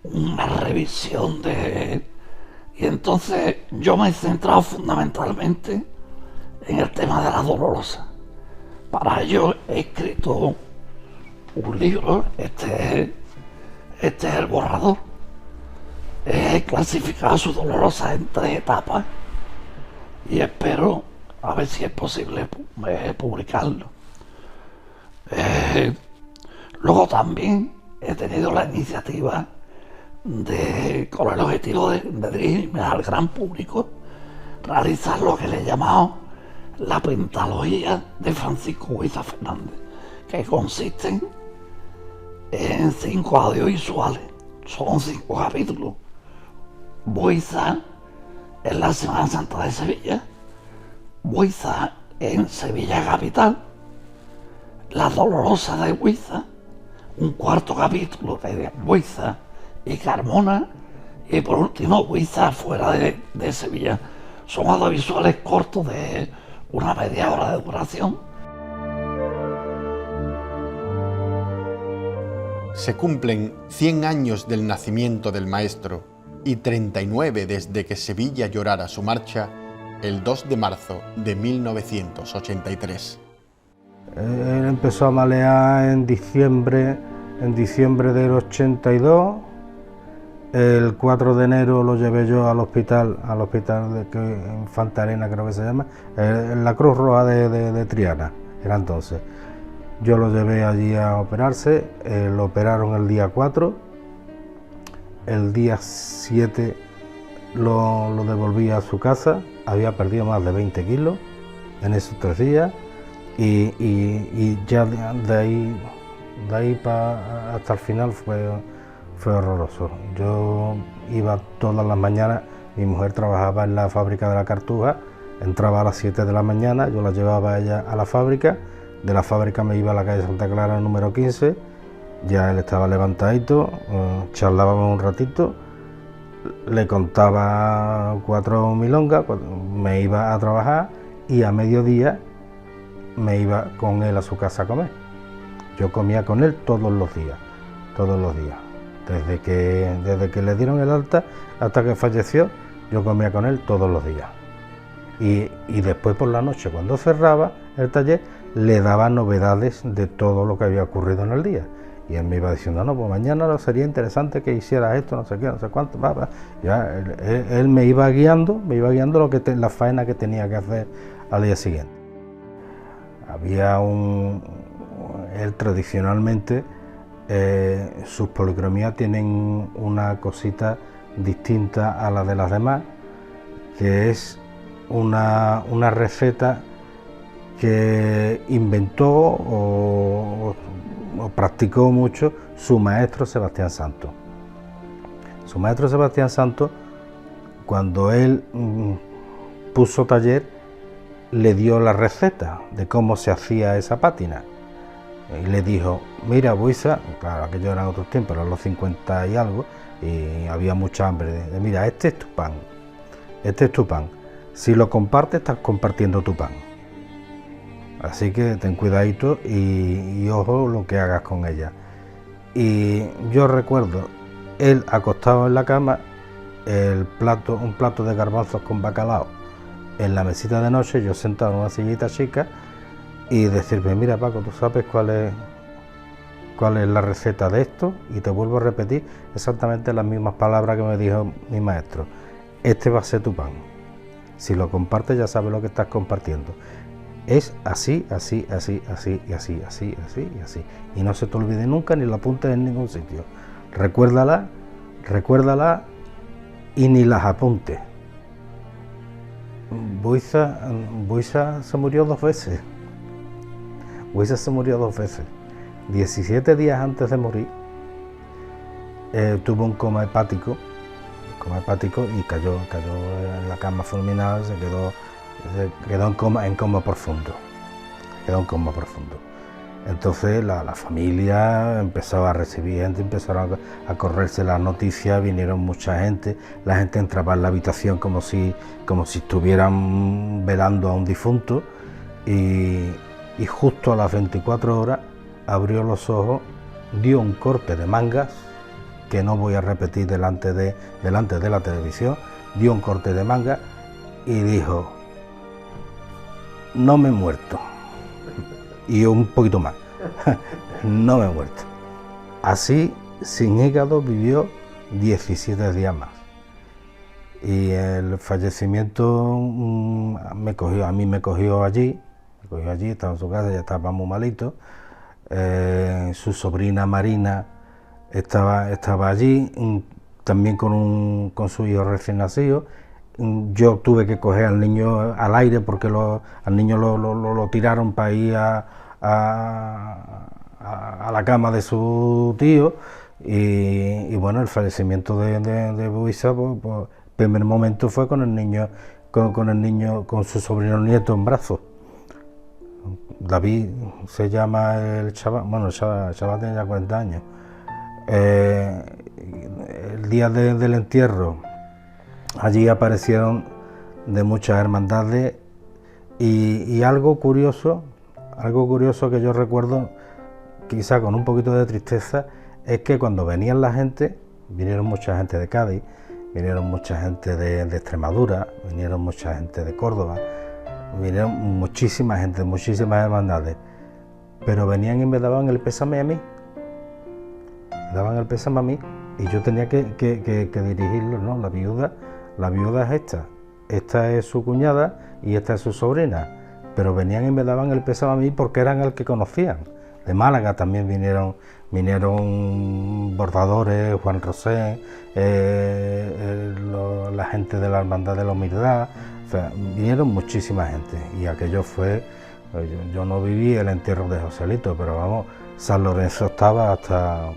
una revisión de... Y entonces yo me he centrado fundamentalmente en el tema de la Dolorosa. Para ello he escrito un libro, este es el borrador. He clasificado su Dolorosa en 3 etapas y espero a ver si es posible publicarlo. Luego también he tenido la iniciativa con el objetivo de dirigirme al gran público, realizar lo que le he llamado la pentalogía de Francisco Buiza Fernández, que consiste en 5 audiovisuales, son 5 capítulos. Buiza en la Semana Santa de Sevilla, Buiza en Sevilla capital, La Dolorosa de Buiza, un 4º capítulo de Buiza y Carmona, y por último Buiza fuera de Sevilla. Son audiovisuales cortos de una media hora de duración. Se cumplen 100 años del nacimiento del maestro y 39 desde que Sevilla llorara su marcha el 2 de marzo de 1983. Él empezó a malear en diciembre del 82. El 4 de enero lo llevé yo al hospital de Infanta Elena, creo que se llama, en la Cruz Roja de Triana, era entonces. Yo lo llevé allí a operarse, lo operaron el día 4, el día 7 lo devolví a su casa, había perdido más de 20 kilos en esos 3 días, y ya de ahí hasta el final fue horroroso. Yo iba todas las mañanas, mi mujer trabajaba en la fábrica de la Cartuja, entraba a las 7 de la mañana, yo la llevaba a ella a la fábrica, de la fábrica me iba a la calle Santa Clara número 15, ya él estaba levantadito, charlábamos un ratito, le contaba 4 milongas, me iba a trabajar y a mediodía me iba con él a su casa a comer. Yo comía con él todos los días. Desde que le dieron el alta hasta que falleció, yo comía con él todos los días. Y después por la noche, cuando cerraba el taller, le daba novedades de todo lo que había ocurrido en el día. Y él me iba diciendo, no, pues mañana sería interesante que hicieras esto, no sé qué, no sé cuánto. Ya, él me iba guiando la faena que tenía que hacer al día siguiente. Él tradicionalmente, sus policromías tienen una cosita distinta a la de las demás, que es una receta que inventó o practicó mucho su maestro Sebastián Santos. Su maestro Sebastián Santos, cuando él puso taller, le dio la receta de cómo se hacía esa pátina. Y le dijo, mira Buiza, claro, aquello eran otros tiempos, eran los 50 y algo, y había mucha hambre, mira, este es tu pan, si lo compartes estás compartiendo tu pan. Así que ten cuidadito y ojo lo que hagas con ella. Y yo recuerdo él acostado en la cama, un plato de garbanzos con bacalao en la mesita de noche, yo sentado en una sillita chica y decirme, mira Paco, ¿tú sabes cuál es la receta de esto? Y te vuelvo a repetir exactamente las mismas palabras que me dijo mi maestro. Este va a ser tu pan. Si lo compartes ya sabes lo que estás compartiendo. Es así, así, así, así, y así, así, así, y así. Y no se te olvide nunca ni la apuntes en ningún sitio. Recuérdala y ni las apuntes. Buiza se murió 2 veces. Buiza se murió 2 veces. 17 días antes de morir tuvo un coma hepático y cayó en la cama fulminada, se quedó en coma profundo. Entonces la familia empezó a recibir gente, empezaron a correrse las noticias, vinieron mucha gente, la gente entraba en la habitación como si estuvieran velando a un difunto y justo a las 24 horas abrió los ojos, dio un corte de mangas, que no voy a repetir delante de la televisión, dio un corte de mangas y dijo, no me he muerto. Y un poquito más, no me he muerto. Así, sin hígado, vivió 17 días más. Y el fallecimiento a mí me cogió allí, estaba en su casa, ya estaba muy malito. Su sobrina Marina estaba allí, también con su hijo recién nacido. Yo tuve que coger al niño al aire porque al niño lo tiraron para ir a la cama de su tío y bueno, el fallecimiento de Buiza, pues, el primer momento fue con el niño, con su sobrino nieto en brazos. David se llama el chaval, bueno, el chaval tiene ya 40 años. El día del entierro, allí aparecieron de muchas hermandades y algo curioso que yo recuerdo, quizá con un poquito de tristeza, es que cuando venían la gente, vinieron mucha gente de Cádiz, vinieron mucha gente de Extremadura, vinieron mucha gente de Córdoba, vinieron muchísima gente, muchísimas hermandades, pero venían y me daban el pésame a mí, y yo tenía que dirigirlo, ¿no? La viuda es esta es su cuñada y esta es su sobrina, pero venían y me daban el pésame a mí porque eran el que conocían. De Málaga también vinieron bordadores, Juan Rosén, la gente de la Hermandad de la Humildad, o sea, vinieron muchísima gente y aquello fue, yo no viví el entierro de Joselito, pero vamos, San Lorenzo estaba hasta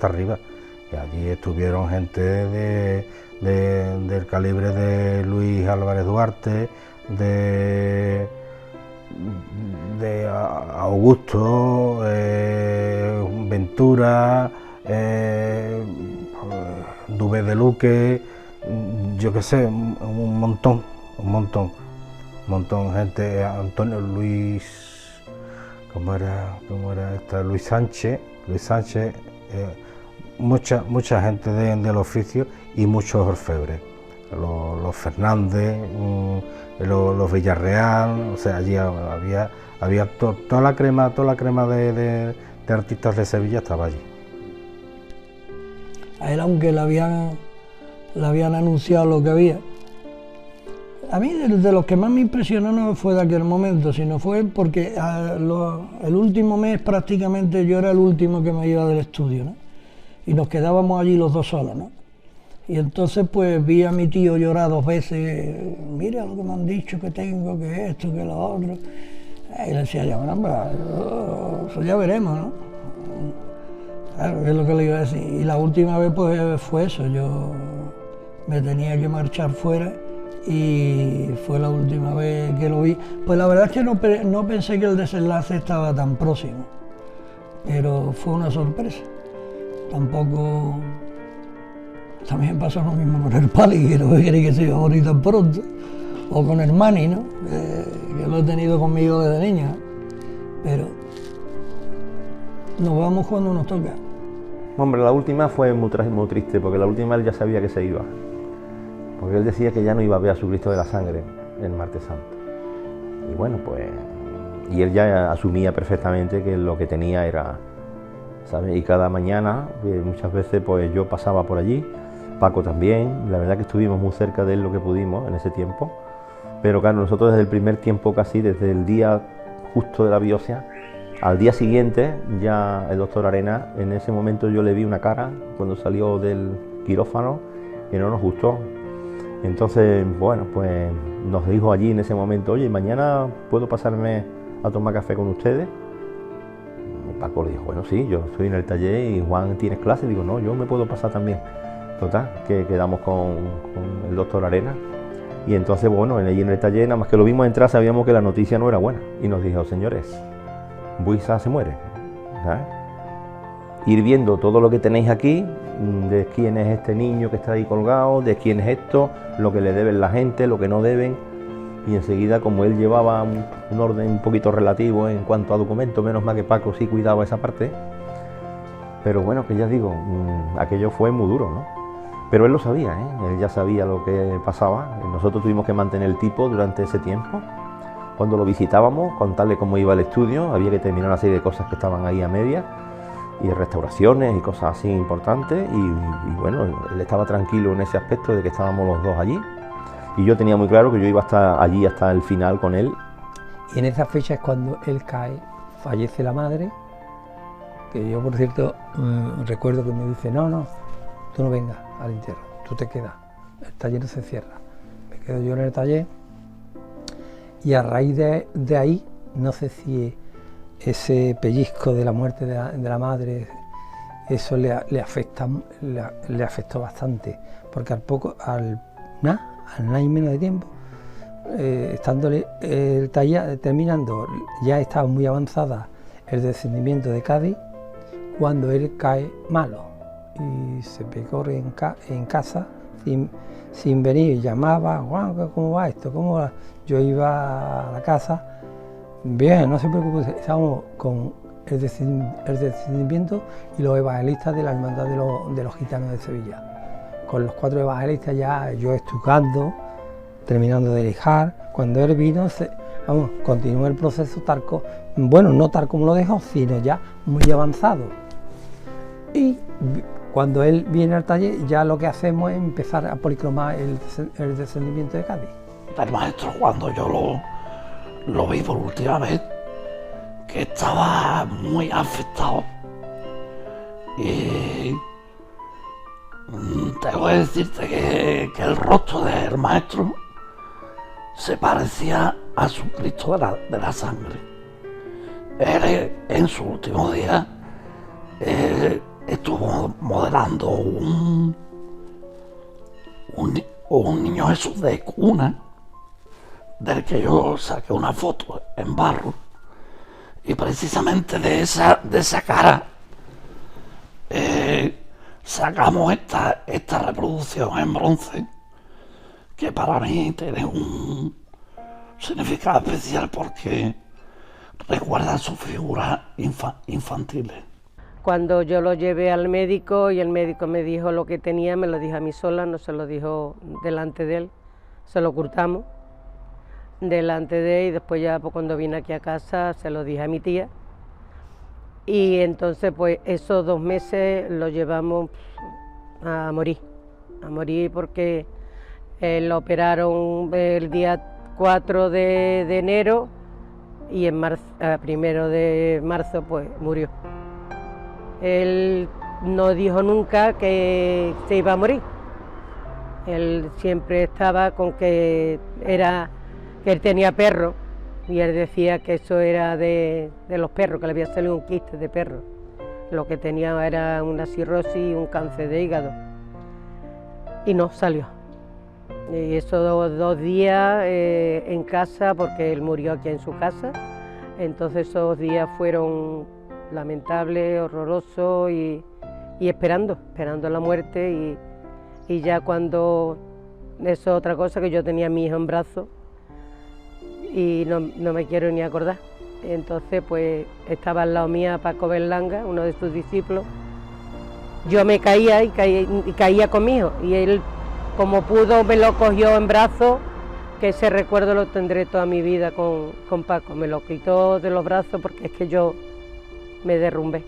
arriba y allí estuvieron gente del calibre de Luis Álvarez Duarte, de Augusto, Ventura, Dubé de Luque, yo qué sé, un montón gente, Antonio Luis, ¿cómo era esta? Luis Sánchez, mucha gente del oficio y muchos orfebres, los Fernández, los Villarreal, o sea, allí había toda la crema de artistas de Sevilla estaba allí. A él, aunque le habían anunciado lo que había, a mí de los que más me impresionó no fue de aquel momento, sino fue porque el último mes prácticamente yo era el último que me iba del estudio, ¿no? Y nos quedábamos allí los dos solos, ¿no? Y entonces pues vi a mi tío llorar 2 veces, mira lo que me han dicho que tengo, que esto, que lo otro. Y le decía yo, bueno, eso ya veremos, ¿no? Claro, es lo que le iba a decir. Y la última vez pues fue eso, yo me tenía que marchar fuera y fue la última vez que lo vi. Pues la verdad es que no pensé que el desenlace estaba tan próximo, pero fue una sorpresa. Tampoco... También pasó lo mismo con el Pali, que no me quería que se iba a morir tan pronto, o con el Mani, ¿no? que lo he tenido conmigo desde niña, pero nos vamos cuando nos toca. Hombre, la última fue muy triste, porque la última él ya sabía que se iba, porque él decía que ya no iba a ver a su Cristo de la Sangre el martes santo. Y bueno, pues, y él ya asumía perfectamente que lo que tenía era, ¿sabes? Y cada mañana, muchas veces, pues yo pasaba por allí, Paco también, la verdad que estuvimos muy cerca de él lo que pudimos en ese tiempo, pero claro, nosotros desde el primer tiempo casi, desde el día justo de la biopsia, al día siguiente, ya el doctor Arena, en ese momento yo le vi una cara, cuando salió del quirófano, que no nos gustó. Entonces, bueno, pues nos dijo allí en ese momento, oye, mañana puedo pasarme a tomar café con ustedes. Y Paco le dijo, bueno, sí, yo estoy en el taller y Juan, ¿tienes clase? Digo, no, yo me puedo pasar también. Total, que quedamos con el doctor Arena. Y entonces, bueno, allí en el taller, nada más que lo vimos entrar, sabíamos que la noticia no era buena. Y nos dijo, señores, Buisa se muere, ¿sabes? Ir viendo todo lo que tenéis aquí, de quién es este niño que está ahí colgado, de quién es esto, lo que le deben la gente, lo que no deben, y enseguida, como él llevaba un orden un poquito relativo en cuanto a documentos, menos mal que Paco sí cuidaba esa parte, pero bueno, que ya digo, aquello fue muy duro, ¿no? Pero él lo sabía, él ya sabía lo que pasaba. Nosotros tuvimos que mantener el tipo durante ese tiempo. Cuando lo visitábamos, contarle cómo iba el estudio, había que terminar una serie de cosas que estaban ahí a media, y restauraciones y cosas así importantes, y bueno, él estaba tranquilo en ese aspecto de que estábamos los dos allí, y yo tenía muy claro que yo iba a estar allí hasta el final con él. Y en esa fecha es cuando él cae, fallece la madre, que yo, por cierto, recuerdo que me dice, no, tú no vengas al entierro, tú te quedas, el taller no se cierra. Me quedo yo en el taller, y a raíz de ahí, no sé si ese pellizco de la muerte de la madre, eso le afectó bastante, porque al nada y menos de tiempo, estándole el taller terminando, ya estaba muy avanzada el descendimiento de Cádiz, cuando él cae malo y se pegó en casa sin venir, llamaba, Juan, ¿cómo va esto? ¿Cómo va? Yo iba a la casa, bien, no se preocupe, estábamos con el descendimiento y los evangelistas de la Hermandad de los Gitanos de Sevilla. Con los 4 evangelistas ya yo estucando, terminando de lijar. Cuando él vino, continuó el proceso no tal como lo dejó, sino ya muy avanzado. Y cuando él viene al taller, ya lo que hacemos es empezar a policromar el descendimiento de Cádiz. El maestro, cuando yo lo vi por última vez, que estaba muy afectado, y tengo que decirte que el rostro del maestro se parecía a su Cristo de la Sangre. Él, en su último día, estuvo modelando un niño Jesús de cuna, del que yo saqué una foto en barro, y precisamente de esa cara sacamos esta reproducción en bronce, que para mí tiene un significado especial porque recuerda sus figuras infantiles. Cuando yo lo llevé al médico y el médico me dijo lo que tenía, me lo dijo a mí sola, no se lo dijo delante de él, se lo ocultamos delante de él, y después ya pues, cuando vine aquí a casa se lo dije a mi tía, y entonces pues esos 2 meses lo llevamos a morir porque lo operaron el día 4 de enero y en 1 de marzo pues murió. Él no dijo nunca que se iba a morir, él siempre estaba con que él tenía perro, y él decía que eso era de los perros, que le había salido un quiste de perro. Lo que tenía era una cirrosis y un cáncer de hígado. Y no salió. Y esos 2 días en casa, porque él murió aquí en su casa, entonces esos días fueron lamentables, horrorosos, y esperando la muerte, y ya cuando, eso es otra cosa, que yo tenía a mi hijo en brazos, y no me quiero ni acordar. Entonces pues estaba al lado mía Paco Berlanga, uno de sus discípulos. Yo me caía y caía con mi hijo, y él como pudo me lo cogió en brazos, que ese recuerdo lo tendré toda mi vida con Paco. Me lo quitó de los brazos porque es que yo me derrumbé.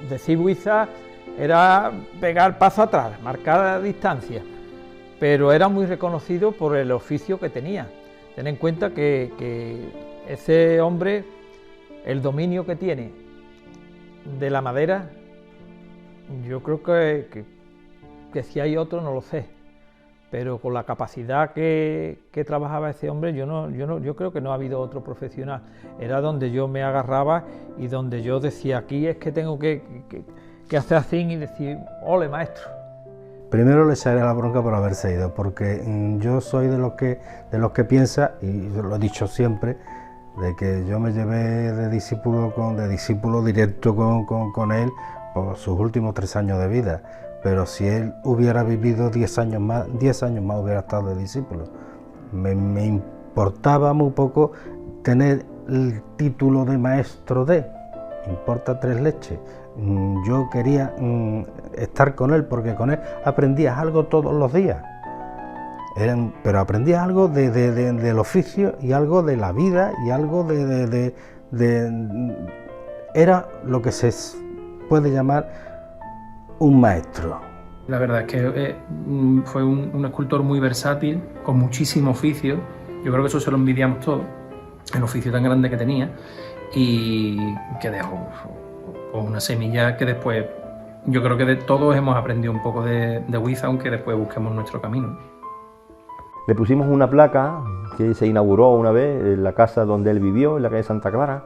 Decir Buiza era pegar paso atrás, marcar distancia, pero era muy reconocido por el oficio que tenía. Ten en cuenta que ese hombre, el dominio que tiene de la madera, yo creo que si hay otro no lo sé, pero con la capacidad que trabajaba ese hombre, yo creo que no ha habido otro profesional. Era donde yo me agarraba y donde yo decía, aquí es que tengo que hacer así y decir, ole maestro. Primero le echaré la bronca por haberse ido, porque yo soy de los que piensa, y lo he dicho siempre, de que yo me llevé de discípulo directo con él por sus últimos 3 años de vida. Pero si él hubiera vivido 10 años más hubiera estado de discípulo. Me importaba muy poco tener el título de maestro me importa 3 leches. Yo quería estar con él, porque con él aprendías algo todos los días. Pero aprendías algo del oficio y algo de la vida y algo era lo que se puede llamar un maestro. La verdad es que fue un escultor muy versátil, con muchísimo oficio. Yo creo que eso se lo envidiamos todos, el oficio tan grande que tenía, y que dejó una semilla que después, yo creo que de todos hemos aprendido un poco de Buiza, aunque después busquemos nuestro camino. Le pusimos una placa que se inauguró una vez en la casa donde él vivió, en la calle Santa Clara,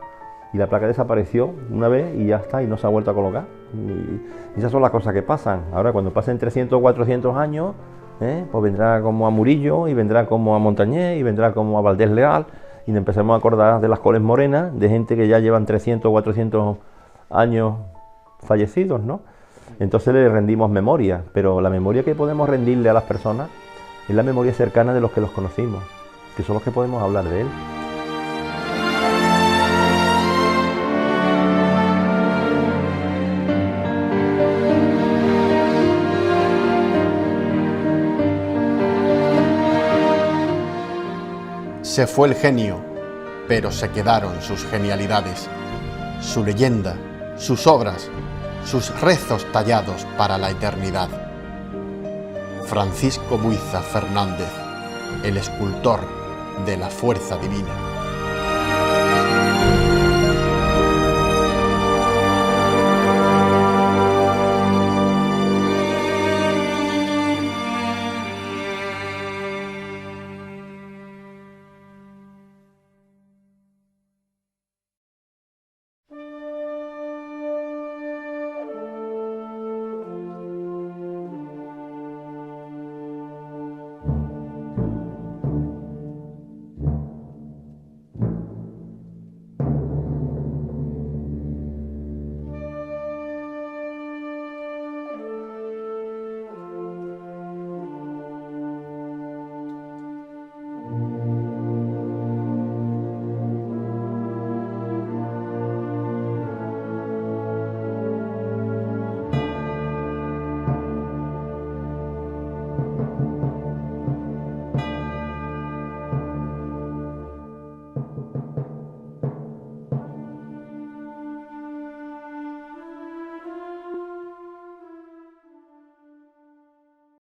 y la placa desapareció una vez y ya está, y no se ha vuelto a colocar. Y esas son las cosas que pasan. Ahora, cuando pasen 300 o 400 años, pues vendrá como a Murillo, y vendrá como a Montañés, y vendrá como a Valdés Leal, y nos empezamos a acordar de las coles morenas, de gente que ya llevan 300 o 400 años fallecidos, ¿no? Entonces le rendimos memoria, pero la memoria que podemos rendirle a las personas es la memoria cercana de los que los conocimos, que son los que podemos hablar de él. Se fue el genio, pero se quedaron sus genialidades, su leyenda, sus obras, sus rezos tallados para la eternidad. Francisco Buiza Fernández, el escultor de la fuerza divina.